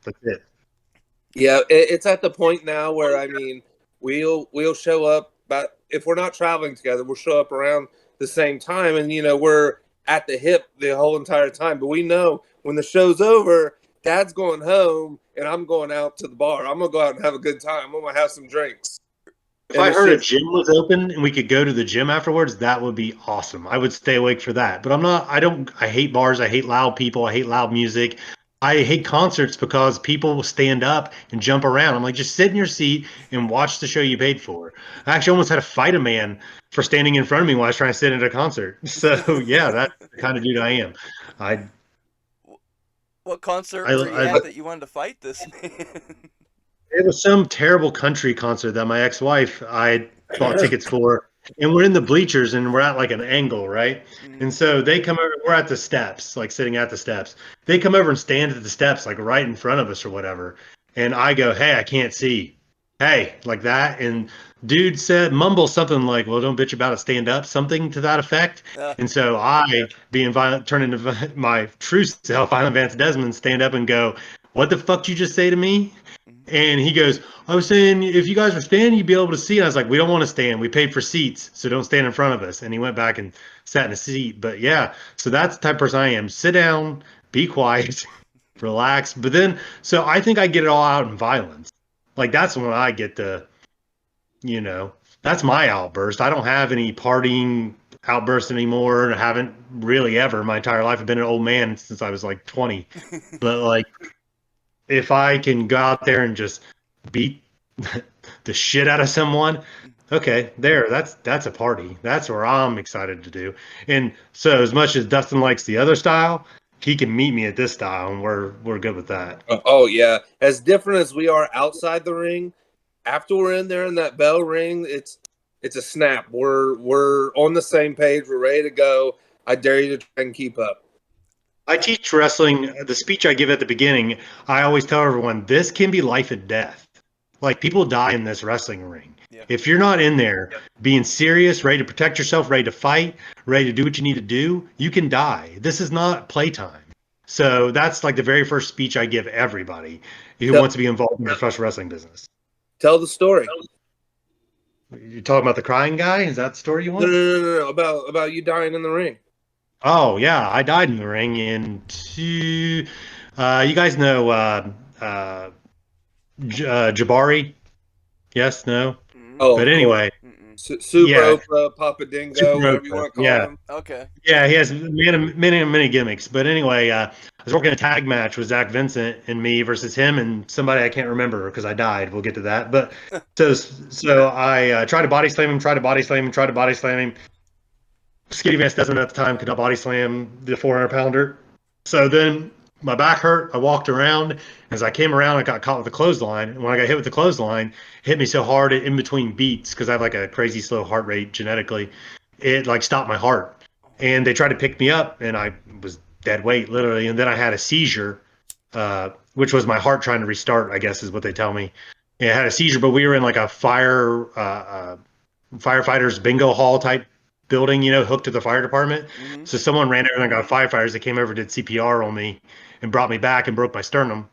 That's it. yeah, it's at the point now where we'll show up, but if we're not traveling together, we'll show up around the same time, and we're at the hip the whole entire time. But we know when the show's over, Dad's going home, and I'm going out to the bar. I'm gonna go out and have a good time. I'm gonna have some drinks, If and I it's heard a just gym was open and we could go to the gym afterwards, that would be awesome. I would stay awake for that. But I'm not, I hate bars. I hate loud people. I hate loud music. I hate concerts because people will stand up and jump around. I'm like, just sit in your seat and watch the show you paid for. I actually almost had to fight a man for standing in front of me while I was trying to sit at a concert. So yeah, that's the kind of dude I am. I, What concert were you I at that you wanted to fight this man? It was some terrible country concert that my ex-wife I bought tickets for, and we're in the bleachers and we're at like an angle, right? Mm, And so they come over, we're at the steps, like sitting at the steps. They come over and stand at the steps, like right in front of us or whatever. And I go, "Hey, I can't see." Hey, like that. And dude said, mumble something like, "Well, don't bitch about it, stand up," something to that effect. uh, And so I, being violent, turn into my true self, Violent Vance Desmond, stand up and go, "What the fuck did you just say to me?" mm, And he goes, I was saying if you guys were standing, you'd be able to see. And I was like, we don't want to stand. We paid for seats, so don't stand in front of us. And he went back and sat in a seat. But yeah, so that's the type of person I am. Sit down, be quiet, relax. But then, so I think I get it all out in violence. Like that's when I get you know, that's my outburst. I don't have any partying outbursts anymore. I haven't really ever my entire life. I've been an old man since I was like 20. But like, if I can go out there and just beat the shit out of someone, okay, that's a party. That's where I'm excited to do. And so as much as Dustin likes the other style, he can meet me at this style and we're good with that. oh yeah, as different as we are outside the ring, after we're in there in that bell ring, It's a snap. We're on the same page. We're ready to go. I dare you to try and keep up. I teach wrestling. The speech I give at the beginning, I always tell everyone this can be life and death. Like people die in this wrestling ring. Yeah. If you're not in there being serious, ready to protect yourself, ready to fight, ready to do what you need to do, you can die. This is not playtime. So that's like the very first speech I give everybody who wants to be involved in the professional wrestling business. Tell the story. You're talking about the crying guy? Is that the story you want? No. About you dying in the ring. Oh yeah, I died in the ring you guys know Jabari? Yes, no. Oh, But of course. anyway, Super yeah, Oprah, Papa Dingo, Super whatever you Oprah, want to call yeah. him. Okay. Yeah, he has many gimmicks. But anyway, I was working a tag match with Zach Vincent and me versus him and somebody I can't remember because I died. We'll get to that. But so I tried to body slam him, tried to body slam him, tried to body slam him. Skinny Vance Desmond at the time could not body slam the 400-pounder. So then my back hurt. I walked around. As I came around, I got caught with a clothesline. And when I got hit with the clothesline, it hit me so hard in between beats because I have like a crazy slow heart rate genetically. It like stopped my heart. And they tried to pick me up, and I was dead weight literally. And then I had a seizure, which was my heart trying to restart, I guess is what they tell me. And I had a seizure, but we were in like a firefighters bingo hall type building, hooked to the fire department. Mm-hmm. So someone ran over and got firefighters that came over, did CPR on me, and brought me back and broke my sternum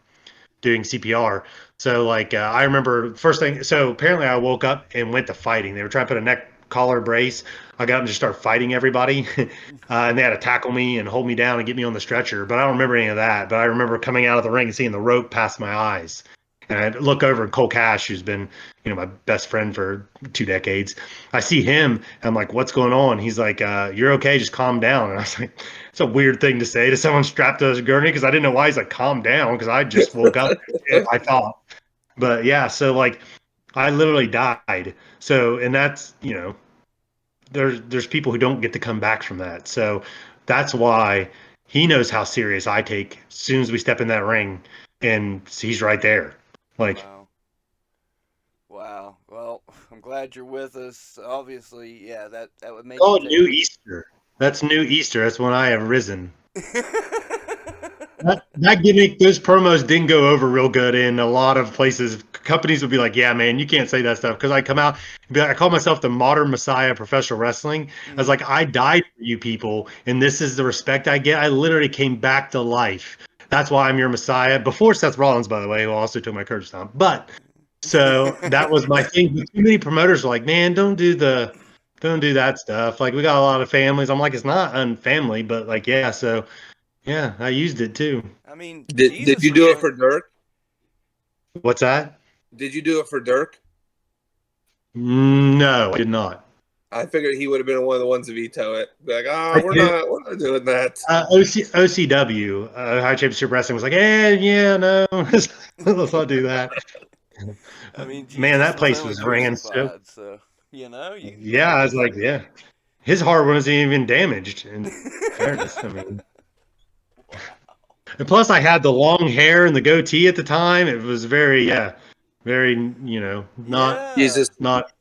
doing CPR. So like I remember first thing. So apparently I woke up and went to fighting. They were trying to put a neck collar brace. I got them to just start fighting everybody, and they had to tackle me and hold me down and get me on the stretcher. But I don't remember any of that. But I remember coming out of the ring and seeing the rope past my eyes. And I look over at Cole Cash, who's been, my best friend for 2 decades. I see him, and I'm like, "What's going on?" He's like, "You're okay, just calm down." And I was like, "It's a weird thing to say to someone strapped to a gurney," because I didn't know why he's like, "Calm down," because I just woke up. I thought, but yeah, so like, I literally died. So, and that's, there's people who don't get to come back from that. So that's why he knows how serious I take as soon as we step in that ring, and he's right there. Like, Wow. Well, I'm glad you're with us. Obviously, yeah, that would make call you it take New Easter. That's New Easter. That's when I have risen. That gimmick, those promos didn't go over real good in a lot of places. Companies would be like, "Yeah, man, you can't say that stuff." Because I come out and be like, I call myself the modern messiah of professional wrestling. I was like, I died for you people, and this is the respect I get. I literally came back to life. That's why I'm your messiah. Before Seth Rollins, by the way, who also took my courage down. But so that was my thing. But too many promoters are like, "Man, don't do that stuff." Like, we got a lot of families. I'm like, it's not unfamily, but like, yeah. So yeah, I used it too. I mean, Did Jesus you was do it on. for Dirk? What's that? Did you do it for Dirk? No, I did not. I figured he would have been one of the ones to veto it. Be like, I we're did. not doing that. OCW, High Championship Wrestling, was like, yeah, no, let's not do that. I mean, Man, Jesus that was place only was ringing. So crucified, so you can yeah, kind I of. was like, yeah, his heart wasn't even damaged. In fairness, I mean, and plus I had the long hair and the goatee at the time. It was very, yeah, very, not Yeah. Jesus. not.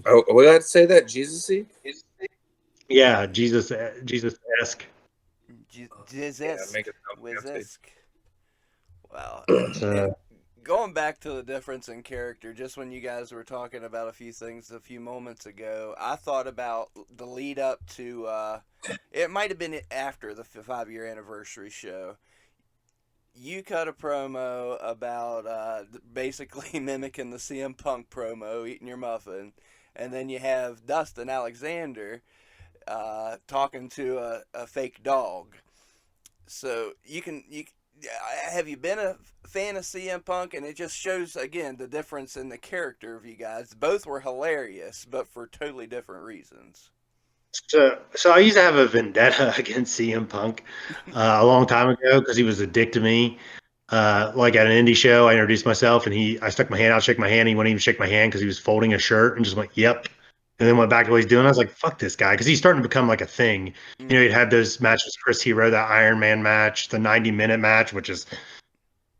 Oh, we got to say that Jesus-y? Yeah, Jesus esque. Yeah, Jesus. make it sound fancy. Wizisk. Wow. So, And going back to the difference in character, just when you guys were talking about a few things a few moments ago, I thought about the lead up to. It might have been after the 5-year anniversary show. You cut a promo about basically mimicking the CM Punk promo, eating your muffin, and then you have Dustin Alexander talking to a fake dog. So you have you been a fan of CM Punk, and it just shows again the difference in the character of you guys. Both were hilarious, but for totally different reasons. so I used to have a vendetta against CM Punk a long time ago because he was a dick to me. Like at an indie show, I introduced myself, and I stuck my hand out, shake my hand. He wouldn't even shake my hand because he was folding a shirt and just went, "Yep," and then went back to what he's doing. I was like, "Fuck this guy," because he's starting to become like a thing. He'd had those matches with Chris Hero, that Iron Man match, the 90-minute match, which is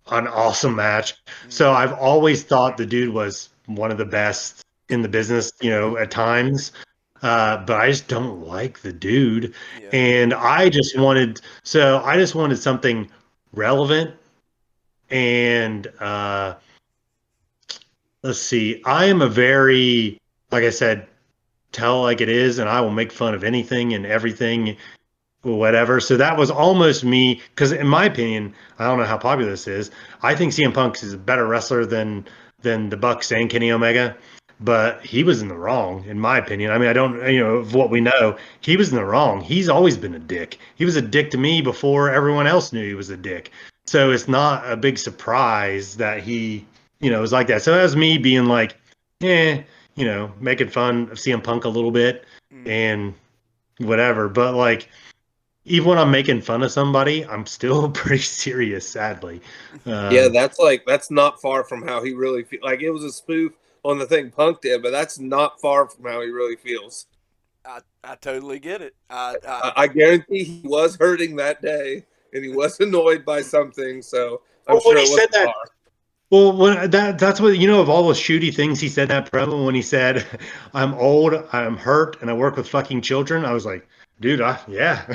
an awesome match. So I've always thought the dude was one of the best in the business, at times. But I just don't like the dude. Yeah. And I just wanted something relevant. And let's see, I am a very, like I said, tell like it is, and I will make fun of anything and everything, whatever. So that was almost me, because in my opinion, I don't know how popular this is. I think CM Punk is a better wrestler than the Bucks and Kenny Omega, but he was in the wrong, in my opinion. I mean, I don't, of what we know, he was in the wrong. He's always been a dick. He was a dick to me before everyone else knew he was a dick. So it's not a big surprise that he, was like that. So that was me being like, eh, making fun of CM Punk a little bit Mm-hmm. and whatever. But like, even when I'm making fun of somebody, I'm still pretty serious, sadly. Yeah, Um, that's not far from how he really feels. Like it was a spoof on the thing Punk did, but that's not far from how he really feels. I totally get it. I guarantee he was hurting that day, and he was annoyed by something. So I'm well, when sure he it said wasn't that, far. well, when that's what of all the shooty things he said that promo when he said, "I'm old, I'm hurt, and I work with fucking children." I was like, dude, yeah,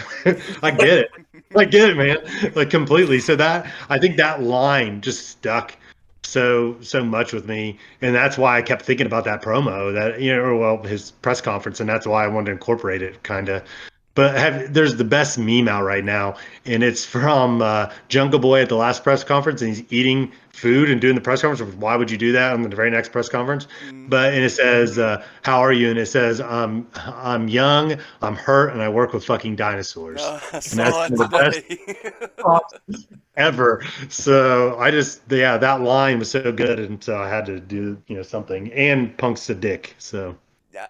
I get it. I get it, man, like completely. So that I think that line just stuck so much with me, and that's why I kept thinking about that promo that or well, his press conference, and that's why I wanted to incorporate it, kind of. But there's the best meme out right now, and it's from Jungle Boy at the last press conference, and he's eating food and doing the press conference. Why would you do that on the very next press conference? Mm. And it says, "How are you?" And it says, "I'm young, I'm hurt, and I work with fucking dinosaurs." I And that's saw it one of the best today. props ever. So yeah, that line was so good, and so I had to do something. And Punk's a dick, so. Yeah,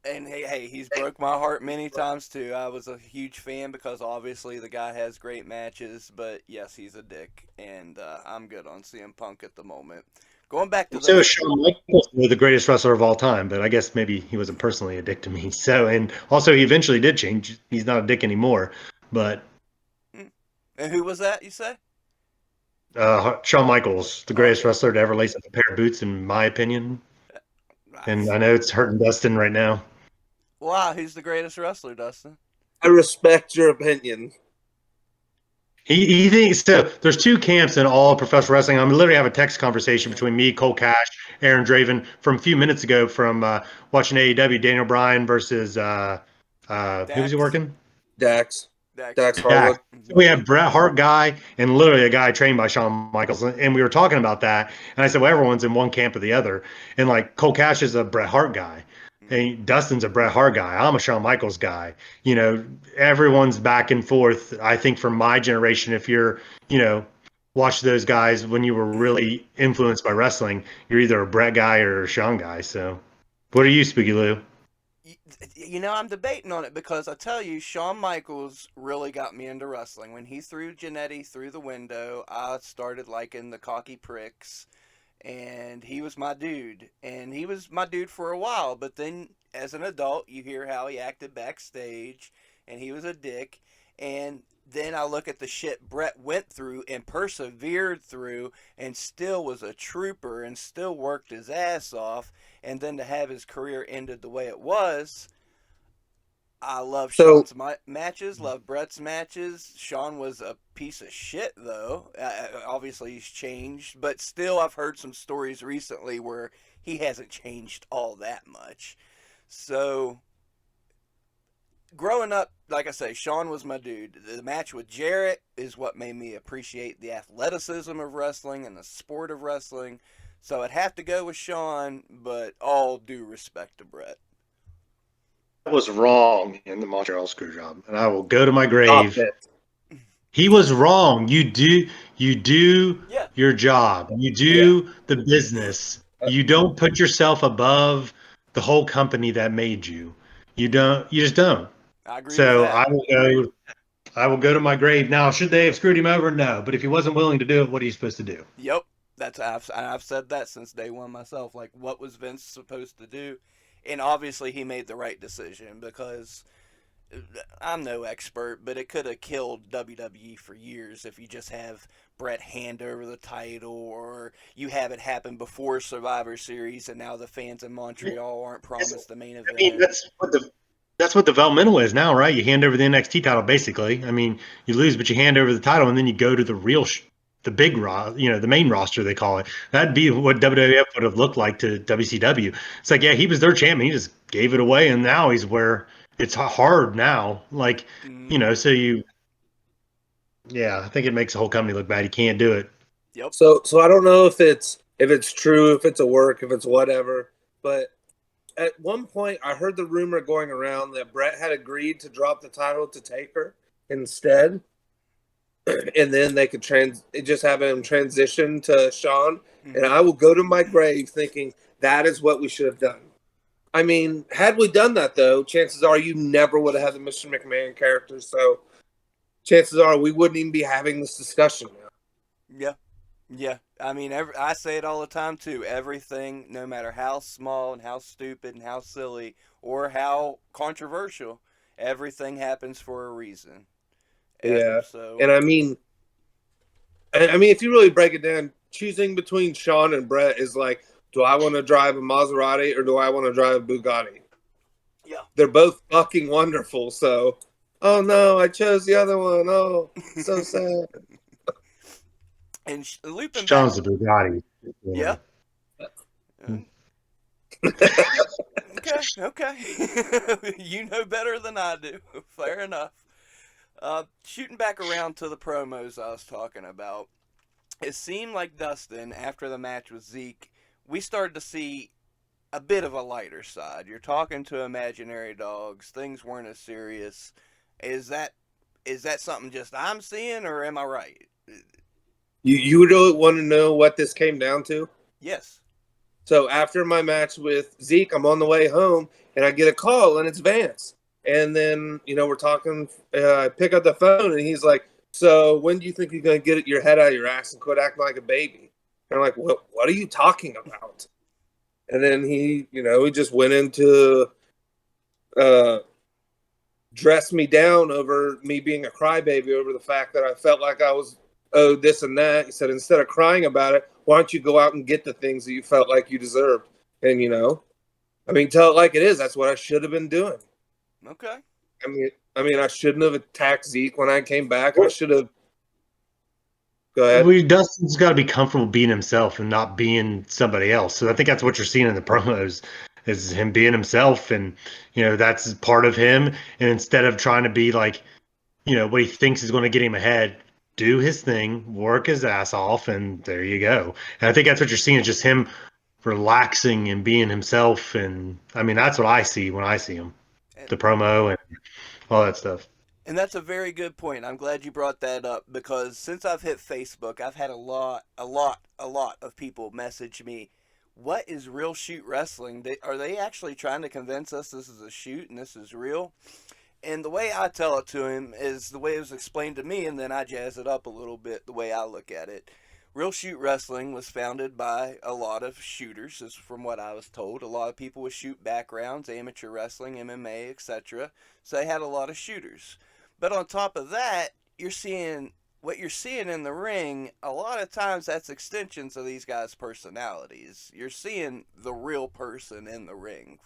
and hey, he's broke my heart many times too. I was a huge fan because obviously the guy has great matches, but yes, he's a dick, and I'm good on CM Punk at the moment. Going back to So is those, Shawn Michaels, the greatest wrestler of all time, but I guess maybe he wasn't personally a dick to me. So, and also he eventually did change. He's not a dick anymore. But mm, and who was that? You say? Shawn Michaels, the Oh greatest yeah, wrestler to ever lace up a pair of boots, in my opinion. And nice. I know it's hurting Dustin right now. Wow, who's the greatest wrestler, Dustin? I respect your opinion. He thinks so. There's two camps in all professional wrestling. I'm literally having a text conversation Yeah, between me, Cole Cash, Aaron Draven from a few minutes ago from watching AEW. Daniel Bryan versus who was he Dax, working? Dax, Dax Dax Harwood. Dak. Harwood. So Hmm. we have Bret Hart guy and literally a guy trained by Shawn Michaels. And we were talking about that. And I said, well, everyone's in one camp or the other. And like Cole Cash is a Bret Hart guy. And Dustin's a Bret Hart guy. I'm a Shawn Michaels guy. Everyone's back and forth. I think for my generation, if you're, watch those guys when you were really influenced by wrestling, you're either a Bret guy or a Shawn guy. So what are you, Spooky Lou? I'm debating on it because I tell you, Shawn Michaels really got me into wrestling. When he threw Janetti through the window, I started liking the cocky pricks, and he was my dude. And he was my dude for a while, but then as an adult, you hear how he acted backstage, and he was a dick. And then I look at the shit Brett went through and persevered through, and still was a trooper and still worked his ass off. And then to have his career ended the way it was, I love So Sean's matches, love Brett's matches. Sean was a piece of shit, though. Obviously, he's changed, but still, I've heard some stories recently where he hasn't changed all that much. So, growing up, like I say, Sean was my dude. The match with Jarrett is what made me appreciate the athleticism of wrestling and the sport of wrestling. So, I'd have to go with Sean, but all due respect to Brett. Was wrong in the Montreal Screwjob, and I will go to my stop grave. it. He was wrong. You do Yeah. your job. You Yeah. do the business. Uh, You don't put yourself above the whole company that made you. You don't. You just don't. I agree with So that. I will go to my grave. Now, should they have screwed him over? No. But if he wasn't willing to do it, what are you supposed to do? Yep, I've said that since day one myself. Like, what was Vince supposed to do? And obviously, he made the right decision because I'm no expert, but it could have killed WWE for years if you just have Brett hand over the title, or you have it happen before Survivor Series, and now the fans in Montreal aren't promised the main I mean, event. that's what developmental is now, right? You hand over the NXT title, basically. I mean, you lose, but you hand over the title, and then you go to the the big the main roster they call it. That'd be what WWF would have looked like to WCW. It's like, yeah, he was their champion, he just gave it away, and now he's where it's hard now. Like, Mm, so yeah, I think it makes the whole company look bad. You can't do it. yep. So I don't know if it's true, if it's a work, if it's whatever. But at one point, I heard the rumor going around that Brett had agreed to drop the title to Taker instead, and then they could just have him transition to Sean. And Mm-hmm. I will go to my grave thinking that is what we should have done. I mean, had we done that though, chances are you never would have had the Mr. McMahon character. So chances are we wouldn't even be having this discussion now. Yeah. Yeah, I mean, I say it all the time too. Everything, no matter how small and how stupid and how silly or how controversial, everything happens for a reason. Yeah, So, and I mean, if you really break it down, choosing between Sean and Brett is like, do I want to drive a Maserati or do I want to drive a Bugatti? yeah. They're both fucking wonderful. So, oh no, I chose the other one. Oh, so sad. And looping back, Sean's the Bugatti. You yeah. know. Uh, okay, okay. You know better than I do. Fair enough. Shooting back around to the promos I was talking about, it seemed like Dustin, after the match with Zeke, we started to see a bit of a lighter side. You're talking to imaginary dogs. Things weren't as serious. Is that something just I'm seeing, or am I right? You really want to know what this came down to? Yes. So after my match with Zeke, I'm on the way home and I get a call and it's Vance. And then, we're talking, I pick up the phone and he's like, so when do you think you're going to get your head out of your ass and quit acting like a baby? And I'm like, what are you talking about? And then he just went into uh, dress me down over me being a crybaby over the fact that I felt like I was owed this and that. He said, instead of crying about it, why don't you go out and get the things that you felt like you deserved? And, I mean, tell it like it is. That's what I should have been doing. Okay. I shouldn't have attacked Zeke when I came back. I should have. Go ahead. Dustin's got to be comfortable being himself and not being somebody else. So I think that's what you're seeing in the promos is him being himself, and that's part of him. And instead of trying to be like what he thinks is going to get him ahead, do his thing, work his ass off, and there you go. And I think that's what you're seeing is just him relaxing and being himself. And I mean that's what I see when I see him, And, the promo and all that stuff. and that's a very good point. I'm glad you brought that up because since I've hit Facebook, I've had a lot of people message me. What is real shoot wrestling? Are they actually trying to convince us this is a shoot and this is real? And the way I tell it to him is the way it was explained to me, and then I jazz it up a little bit the way I look at it. Real Shoot Wrestling was founded by a lot of shooters, is from what I was told. A lot of people with shoot backgrounds, amateur wrestling, MMA, etc. So they had a lot of shooters. But on top of that, what you're seeing in the ring, a lot of times that's extensions of these guys' personalities. You're seeing the real person in the ring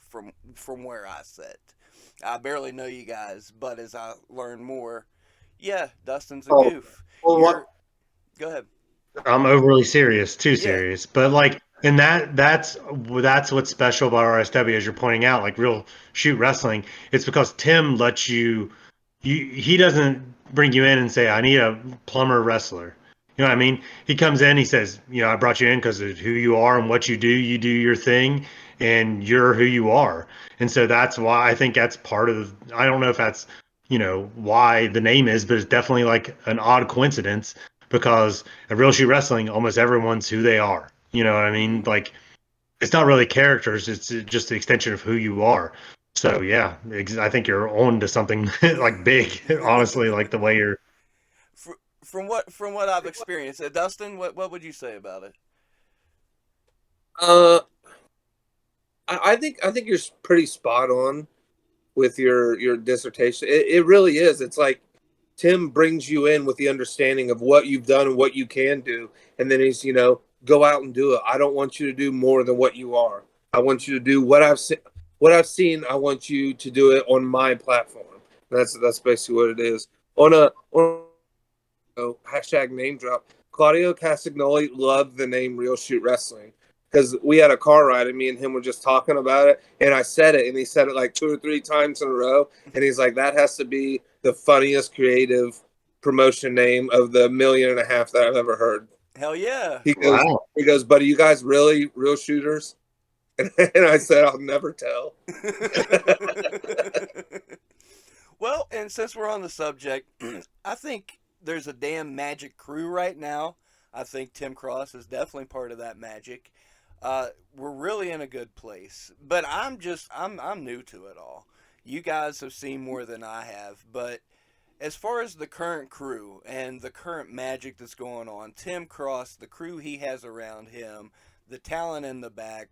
from where I sit. I barely know you guys, but as I learn more, yeah, Dustin's a Oh, goof. well, You're Go ahead. I'm overly serious, too Yeah. serious. But like, and that's what's special about RSW, as you're pointing out, like real shoot wrestling. It's because Tim lets he doesn't bring you in and say, I need a plumber wrestler. You know what I mean? He comes in, he says, I brought you in because of who you are and what you do. You do your thing, and you're who you are. And so that's why I think that's part of. I don't know if that's why the name is, but it's definitely like an odd coincidence because at Real Shoot Wrestling, almost everyone's who they are. You know what I mean? Mm-hmm. Like it's not really characters; it's just the extension of who you are. So yeah, I think you're on to something like big. Honestly, like the way you're. From what I've experienced, Dustin, what would you say about it? Uh, I think you're pretty spot on. with your dissertation. It really is. It's like Tim brings you in with the understanding of what you've done and what you can do, and then he's go out and do it. I don't want you to do more than what you are. I want you to do what I've seen. What I've seen, I want you to do it on my platform. That's basically what it is. Hashtag name drop. Claudio Castagnoli loved the name Real Shoot Wrestling because we had a car ride and me and him were just talking about it, and I said it, and he said it like 2 or 3 times in a row, and he's like, that has to be the funniest creative promotion name of the 1.5 million that I've ever heard. Hell yeah. Wow. He goes, but are you guys really real shooters? And I said, I'll never tell. Well, and since we're on the subject, I think there's a damn magic crew right now. I think Tim Cross is definitely part of that magic. We're really in a good place, but I'm new to it all. You guys have seen more than I have, but as far as the current crew and the current magic that's going on, Tim Cross, the crew he has around him, the talent in the back,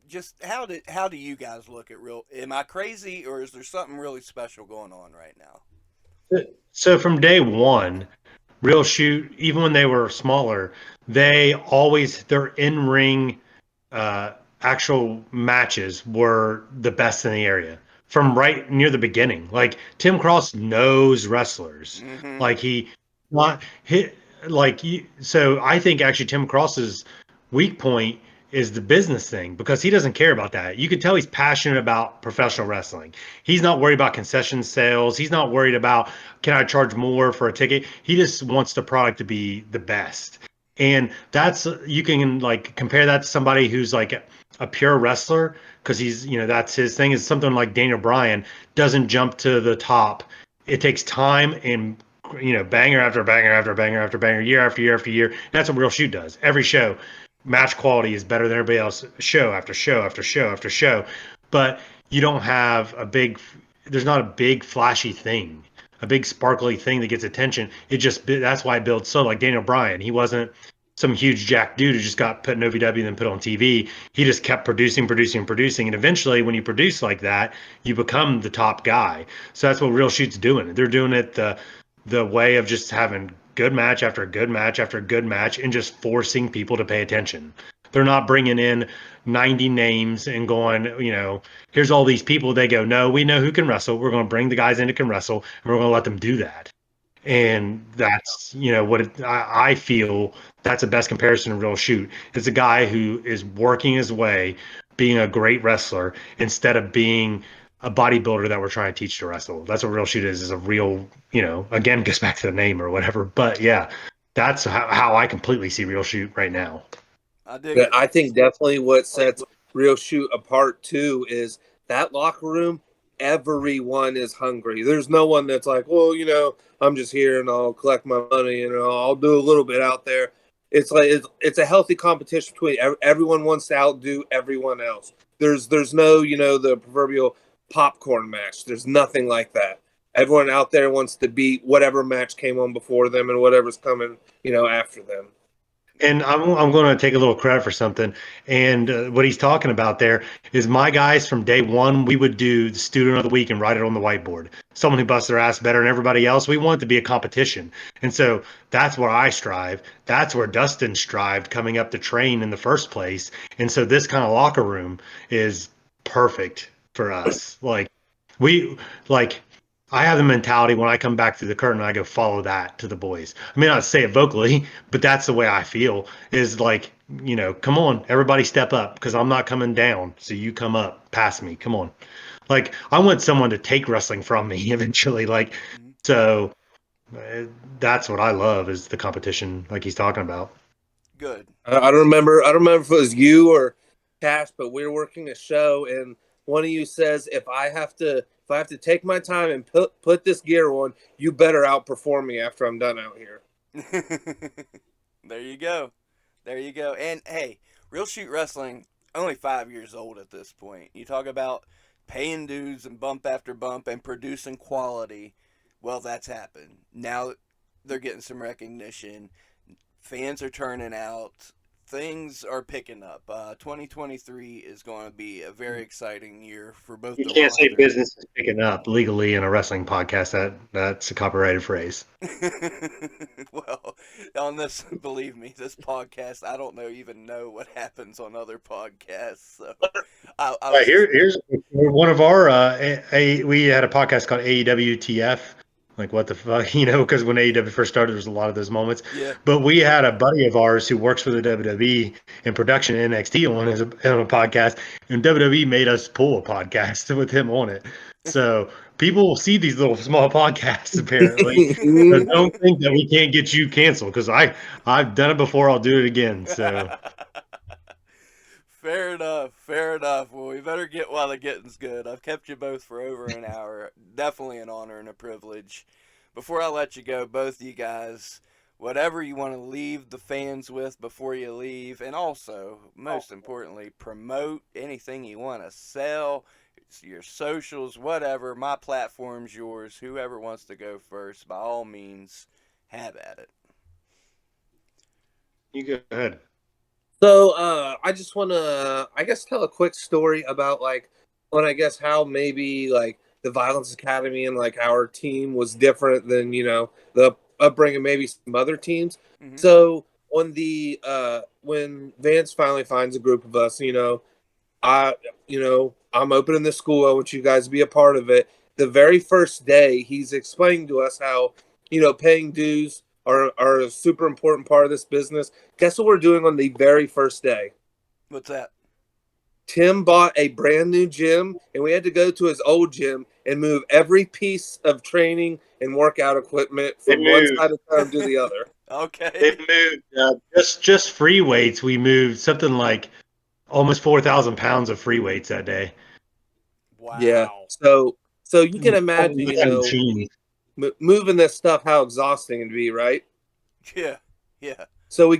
just how do you guys look at real? Am I crazy, or is there something really special going on right now? So from day one, Real Shoot, even when they were smaller, their in ring uh, actual matches were the best in the area from right near the beginning. Like Tim Cross knows wrestlers. Mm-hmm. Like he not hit so I think actually Tim Cross's weak point is the business thing because he doesn't care about that. You can tell he's passionate about professional wrestling. He's not worried about concession sales. He's not worried about can I charge more for a ticket. He just wants the product to be the best. And that's you can like compare that to somebody who's like a pure wrestler because he's that's his thing is something like Daniel Bryan doesn't jump to the top. It takes time and banger after banger after banger after banger, year after year after year. That's what Real Shoot does. Every show, match quality is better than everybody else, show after show after show after show. But you don't have there's not a big flashy thing, a big sparkly thing that gets attention. That's why it builds so like Daniel Bryan. He wasn't some huge jack dude who just got put in OVW and then put on TV. He just kept producing, producing, producing. And eventually, when you produce like that, you become the top guy. So that's what Real Shoot's doing. They're doing it the way of just having good match after good match after good match and just forcing people to pay attention. They're not bringing in 90 names and going, here's all these people. They go, no, we know who can wrestle. We're going to bring the guys in who can wrestle, and we're going to let them do that. And that's, I feel that's the best comparison to Real Shoot. It's a guy who is working his way, being a great wrestler instead of being a bodybuilder that we're trying to teach to wrestle. That's what Real Shoot is a real, again, goes back to the name or whatever. But yeah, that's how I completely see Real Shoot right now. I dig it. I think definitely what sets Real Shoot apart too is that locker room. Everyone is hungry. There's no one that's like, well, I'm just here and I'll collect my money and I'll do a little bit out there. It's like it's a healthy competition between everyone wants to outdo everyone else. There's no the proverbial popcorn match. There's nothing like that. Everyone out there wants to beat whatever match came on before them and whatever's coming after them. And I'm going to take a little credit for something. And what he's talking about there is my guys from day one, we would do the student of the week and write it on the whiteboard. Someone who busts their ass better than everybody else. We want it to be a competition. And so that's where I strive. That's where Dustin strived coming up the train in the first place. And so this kind of locker room is perfect for us. We like I have the mentality when I come back through the curtain, I go follow that to the boys. I may not say it vocally, but that's the way I feel is like, come on, everybody step up because I'm not coming down. So you come up past me. Come on. Like I want someone to take wrestling from me eventually. Mhm. So uh, that's what I love is the competition like he's talking about. Good. I don't remember. I don't remember if it was you or Cash, but we were working a show, and one of you says, if I have to take my time and put this gear on, you better outperform me after I'm done out here. There you go. There you go. And hey, Real Shoot Wrestling, only 5 years old at this point. You talk about paying dues and bump after bump and producing quality. Well, that's happened. Now they're getting some recognition. Fans are turning out. things are picking up. 2023 is going to be a very exciting year for both You the can't say roster. business is picking up legally in a wrestling podcast. That's a copyrighted phrase. Well, on this, believe me, this podcast, I don't even know what happens on other podcasts. So I was just, Here's one of our we had a podcast called AEWTF. Like what the fuck, because when AEW first started, there was a lot of those moments. yeah. But we had a buddy of ours who works for the WWE in production in NXT on a podcast, and WWE made us pull a podcast with him on it. So people will see these little small podcasts apparently. But don't think that we can't get you canceled because I've done it before. I'll do it again. So. Fair enough. Fair enough. Well, we better get while the getting's good. I've kept you both for over an hour. Definitely an honor and a privilege. Before I let you go, both of you guys, whatever you want to leave the fans with before you leave, and also, most importantly, promote anything you want to sell, your socials, whatever. My platform's yours. Whoever wants to go first, by all means, have at it. You go ahead. So I just want to, I guess, tell a quick story about like on I guess how maybe like the Violence Academy and like our team was different than the upbringing maybe some other teams. Mm-hmm. So on the when Vance finally finds a group of us, I I'm opening the school. I want you guys to be a part of it. The very first day, he's explaining to us how paying dues are a super important part of this business. Guess what we're doing on the very first day? What's that? Tim bought a brand new gym, and we had to go to his old gym and move every piece of training and workout equipment from one side of town to the other. Okay. They moved just free weights. We moved something like almost 4,000 pounds of free weights that day. Wow. Yeah. So you can imagine, moving this stuff, how exhausting it'd be, right? Yeah. Yeah. So we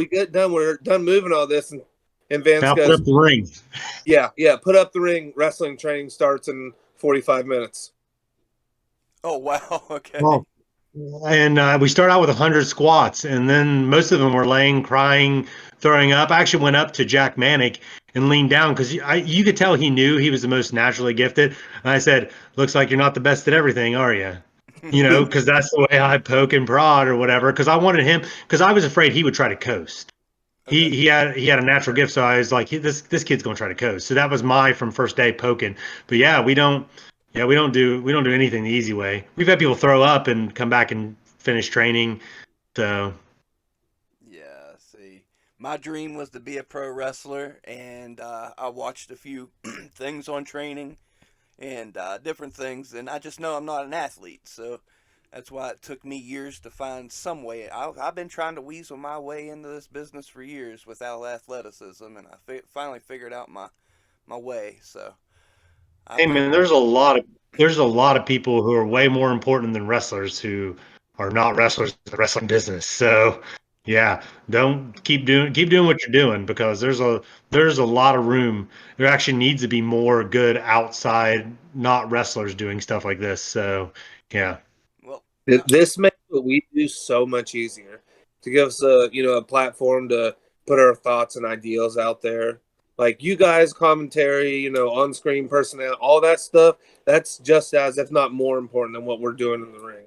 get done. We're done moving all this, and Vance Now goes, put up the ring. Yeah, put up the ring. Wrestling training starts in 45 minutes. Oh wow. Okay. Well, and we start out with 100 squats, and then most of them were laying, crying, throwing up. I actually went up to Jack Manick and leaned down because you could tell he knew he was the most naturally gifted. And I said, "Looks like you're not the best at everything, are you?" Because that's the way I poke and prod or whatever. Because I wanted him, because I was afraid he would try to coast. Okay. He had a natural gift, so I was like, this kid's gonna try to coast. So that was my from first day poking. But yeah, we don't do anything the easy way. We've had people throw up and come back and finish training. So Yeah. See, my dream was to be a pro wrestler, and I watched a few things on training and different things, and I just know I'm not an athlete, so that's why it took me years to find some way. I've been trying to weasel my way into this business for years without athleticism, and I finally figured out my way. So I've hey been. man, there's a lot of people who are way more important than wrestlers who are not wrestlers in the wrestling business. So yeah, don't keep doing what you're doing because there's a lot of room. There actually needs to be more good outside not wrestlers doing stuff like this. So yeah. Well, This makes what we do so much easier to give us a platform to put our thoughts and ideals out there. Like you guys, commentary, on screen personnel, all that stuff. That's just as, if not more important than what we're doing in the ring.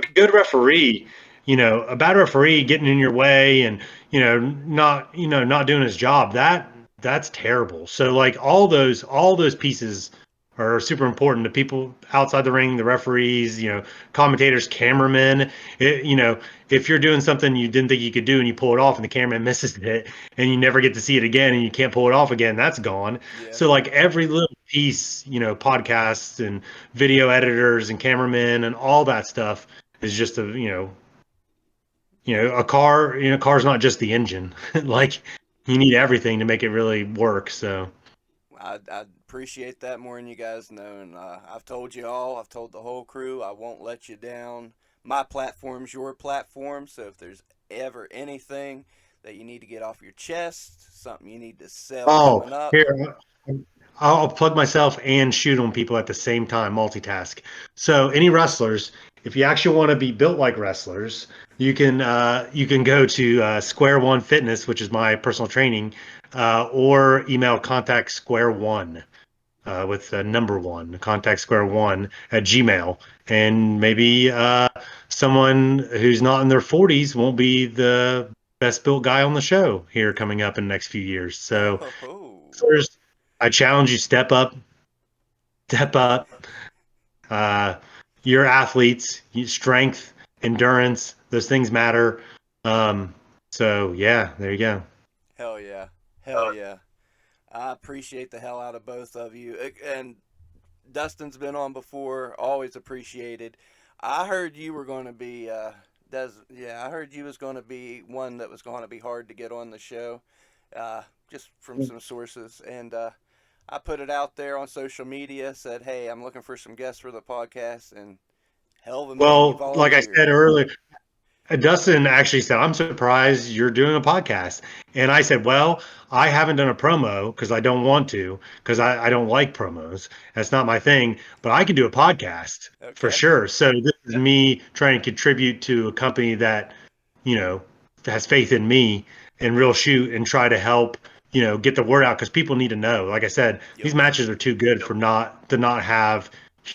A good referee, a bad referee getting in your way and not doing his job, that's terrible. So like all those pieces are super important to people outside the ring, the referees, commentators, cameramen. If you're doing something you didn't think you could do and you pull it off and the cameraman misses it and you never get to see it again and you can't pull it off again, that's gone. yeah. So like every little piece, podcasts and video editors and cameramen and all that stuff is just a car. Car's not just the engine. Like you need everything to make it really work. So I appreciate that more than you guys know, and I've told you all. I've told the whole crew. I won't let you down. My platform's your platform, so if there's ever anything that you need to get off your chest, something you need to sell oh, coming up. here I'll plug myself and shoot on people at the same time, multitask. So any wrestlers, if you actually want to be built like wrestlers, you can go to Square One Fitness, which is my personal training, or email contact Square One with number one, contact Square One at Gmail, and maybe someone who's not in their 40s won't be the best built guy on the show here coming up in the next few years. So Oh, first, I challenge you, step up. Uh, you're athletes, strength, endurance, those things matter. Um, so yeah, there you go. hell yeah. Hell yeah. I appreciate the hell out of both of you. And Dustin's been on before, always appreciated. I heard you were going to be, I heard you was going to be one that was going to be hard to get on the show, just from some sources. And I put it out there on social media, said, hey, I'm looking for some guests for the podcast. And hell of a minute, you Well, like I volunteered. said earlier, Dustin actually said, I'm surprised you're doing a podcast. And I said, well, I haven't done a promo because I don't want to, because I don't like promos. That's not my thing, but I can do a podcast for Okay. sure. So this is me trying to contribute to a company that, you know, has faith in me and real shoot and try to help, get the word out because people need to know. Like I said, Yep. these matches are too good for not to not have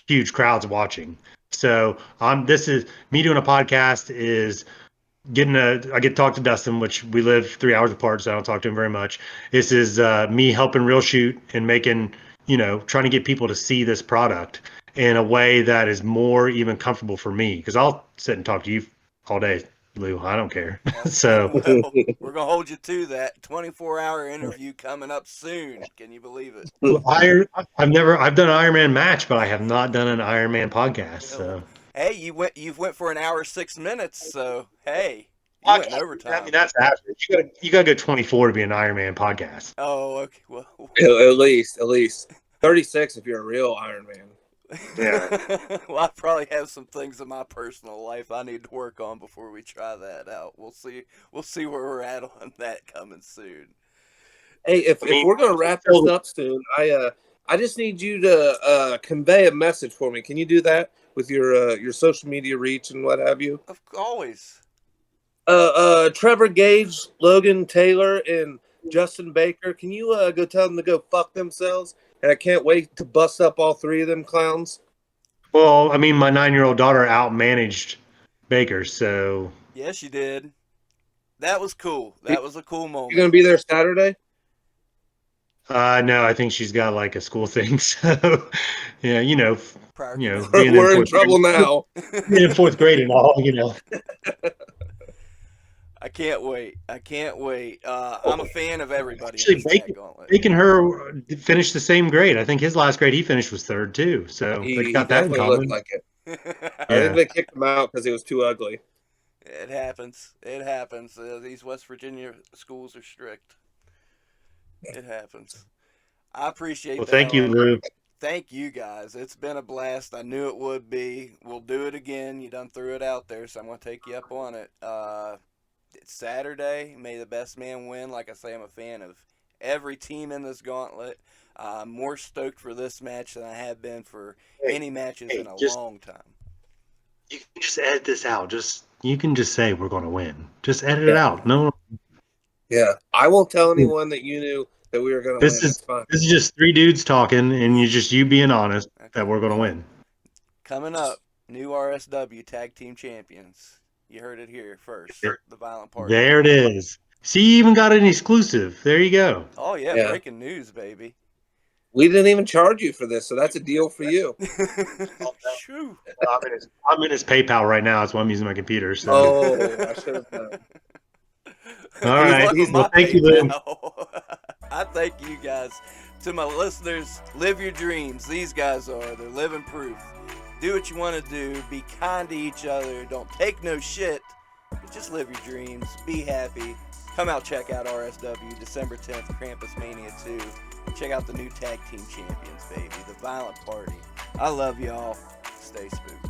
huge crowds watching. So this is me doing a podcast is I get to talk to Dustin, which we live 3 hours apart, so I don't talk to him very much. This is me helping Real Shoot and making, trying to get people to see this product in a way that is more even comfortable for me. Because I'll sit and talk to you all day, Lou. I don't care. So Well, we're going to hold you to that 24-hour interview coming up soon. Can you believe it? I've done an Iron Man match, but I have not done an Iron Man podcast. Well, So hey, you've went for an hour 6 minutes, so hey, you went in I mean overtime. that's average. You gotta go 24 to be an Iron Man podcast. Oh, okay. Well, At least 36 if you're a real Iron Man. Yeah. well, I probably have some things in my personal life I need to work on before we try that out. We'll see. We'll see where we're at on that coming soon. Hey, if, I if mean, we're gonna wrap this up soon, I just need you to convey a message for me. Can you do that with your social media reach and what have you? Always. Trevor Gage, Logan Taylor, and Justin Baker. Can you go tell them to go fuck themselves? And I can't wait to bust up all three of them clowns. well, I mean, my 9-year-old daughter outmanaged Baker, so Yes, you did. That was cool. You, That was a cool you gonna moment. be there Saturday? no, I think she's got like a school thing. So yeah, Prior being in commitments. We're in fourth grade, trouble now. being in fourth grade and all, I can't wait. I can't wait. I'm a fan of everybody in Actually, this tag gauntlet. Bacon her finished the same grade. I think his last grade he finished was third too. So they He got that in definitely looked common. like it. I think Yeah. they kicked him out because he was too ugly. It happens. It happens. These West Virginia schools are strict. It happens. I appreciate Well, the thank hell you, out of it. Lou. Thank you guys. It's been a blast. I knew it would be. We'll do it again. You done threw it out there, so I'm gonna take you up on it. It's Saturday. May the best man win. Like I say, I'm a fan of every team in this gauntlet. I'm more stoked for this match than I have been for Hey, any matches in hey, a just long time. you can just edit this out. You can just say we're going to win. Just edit it Yeah. out. No, Yeah. I won't tell anyone that you knew that we were going to this win. is It's fine. this is just three dudes talking, and you being honest that Okay. we're going to Well, win. coming up, new RSW Tag Team Champions. You heard it here first. The Violent Party. There it is. See, you even got an exclusive. There you go. Oh yeah, Yeah. breaking news, baby. We didn't even charge you for this, so that's a deal for you. Shoo. I'm in his PayPal right now. That's why I'm using my computer. So, Oh, I should have known. all Good right. luck with He's my Well, thank you, Lou. PayPal. I thank you guys. To my listeners, live your dreams. These guys are. They're living proof. Do what you want to do. Be kind to each other. Don't take no shit. But just live your dreams. Be happy. Come out, check out RSW December 10th, Krampus Mania 2. Check out the new Tag Team Champions, baby. The Violent Party. I love y'all. Stay spooky.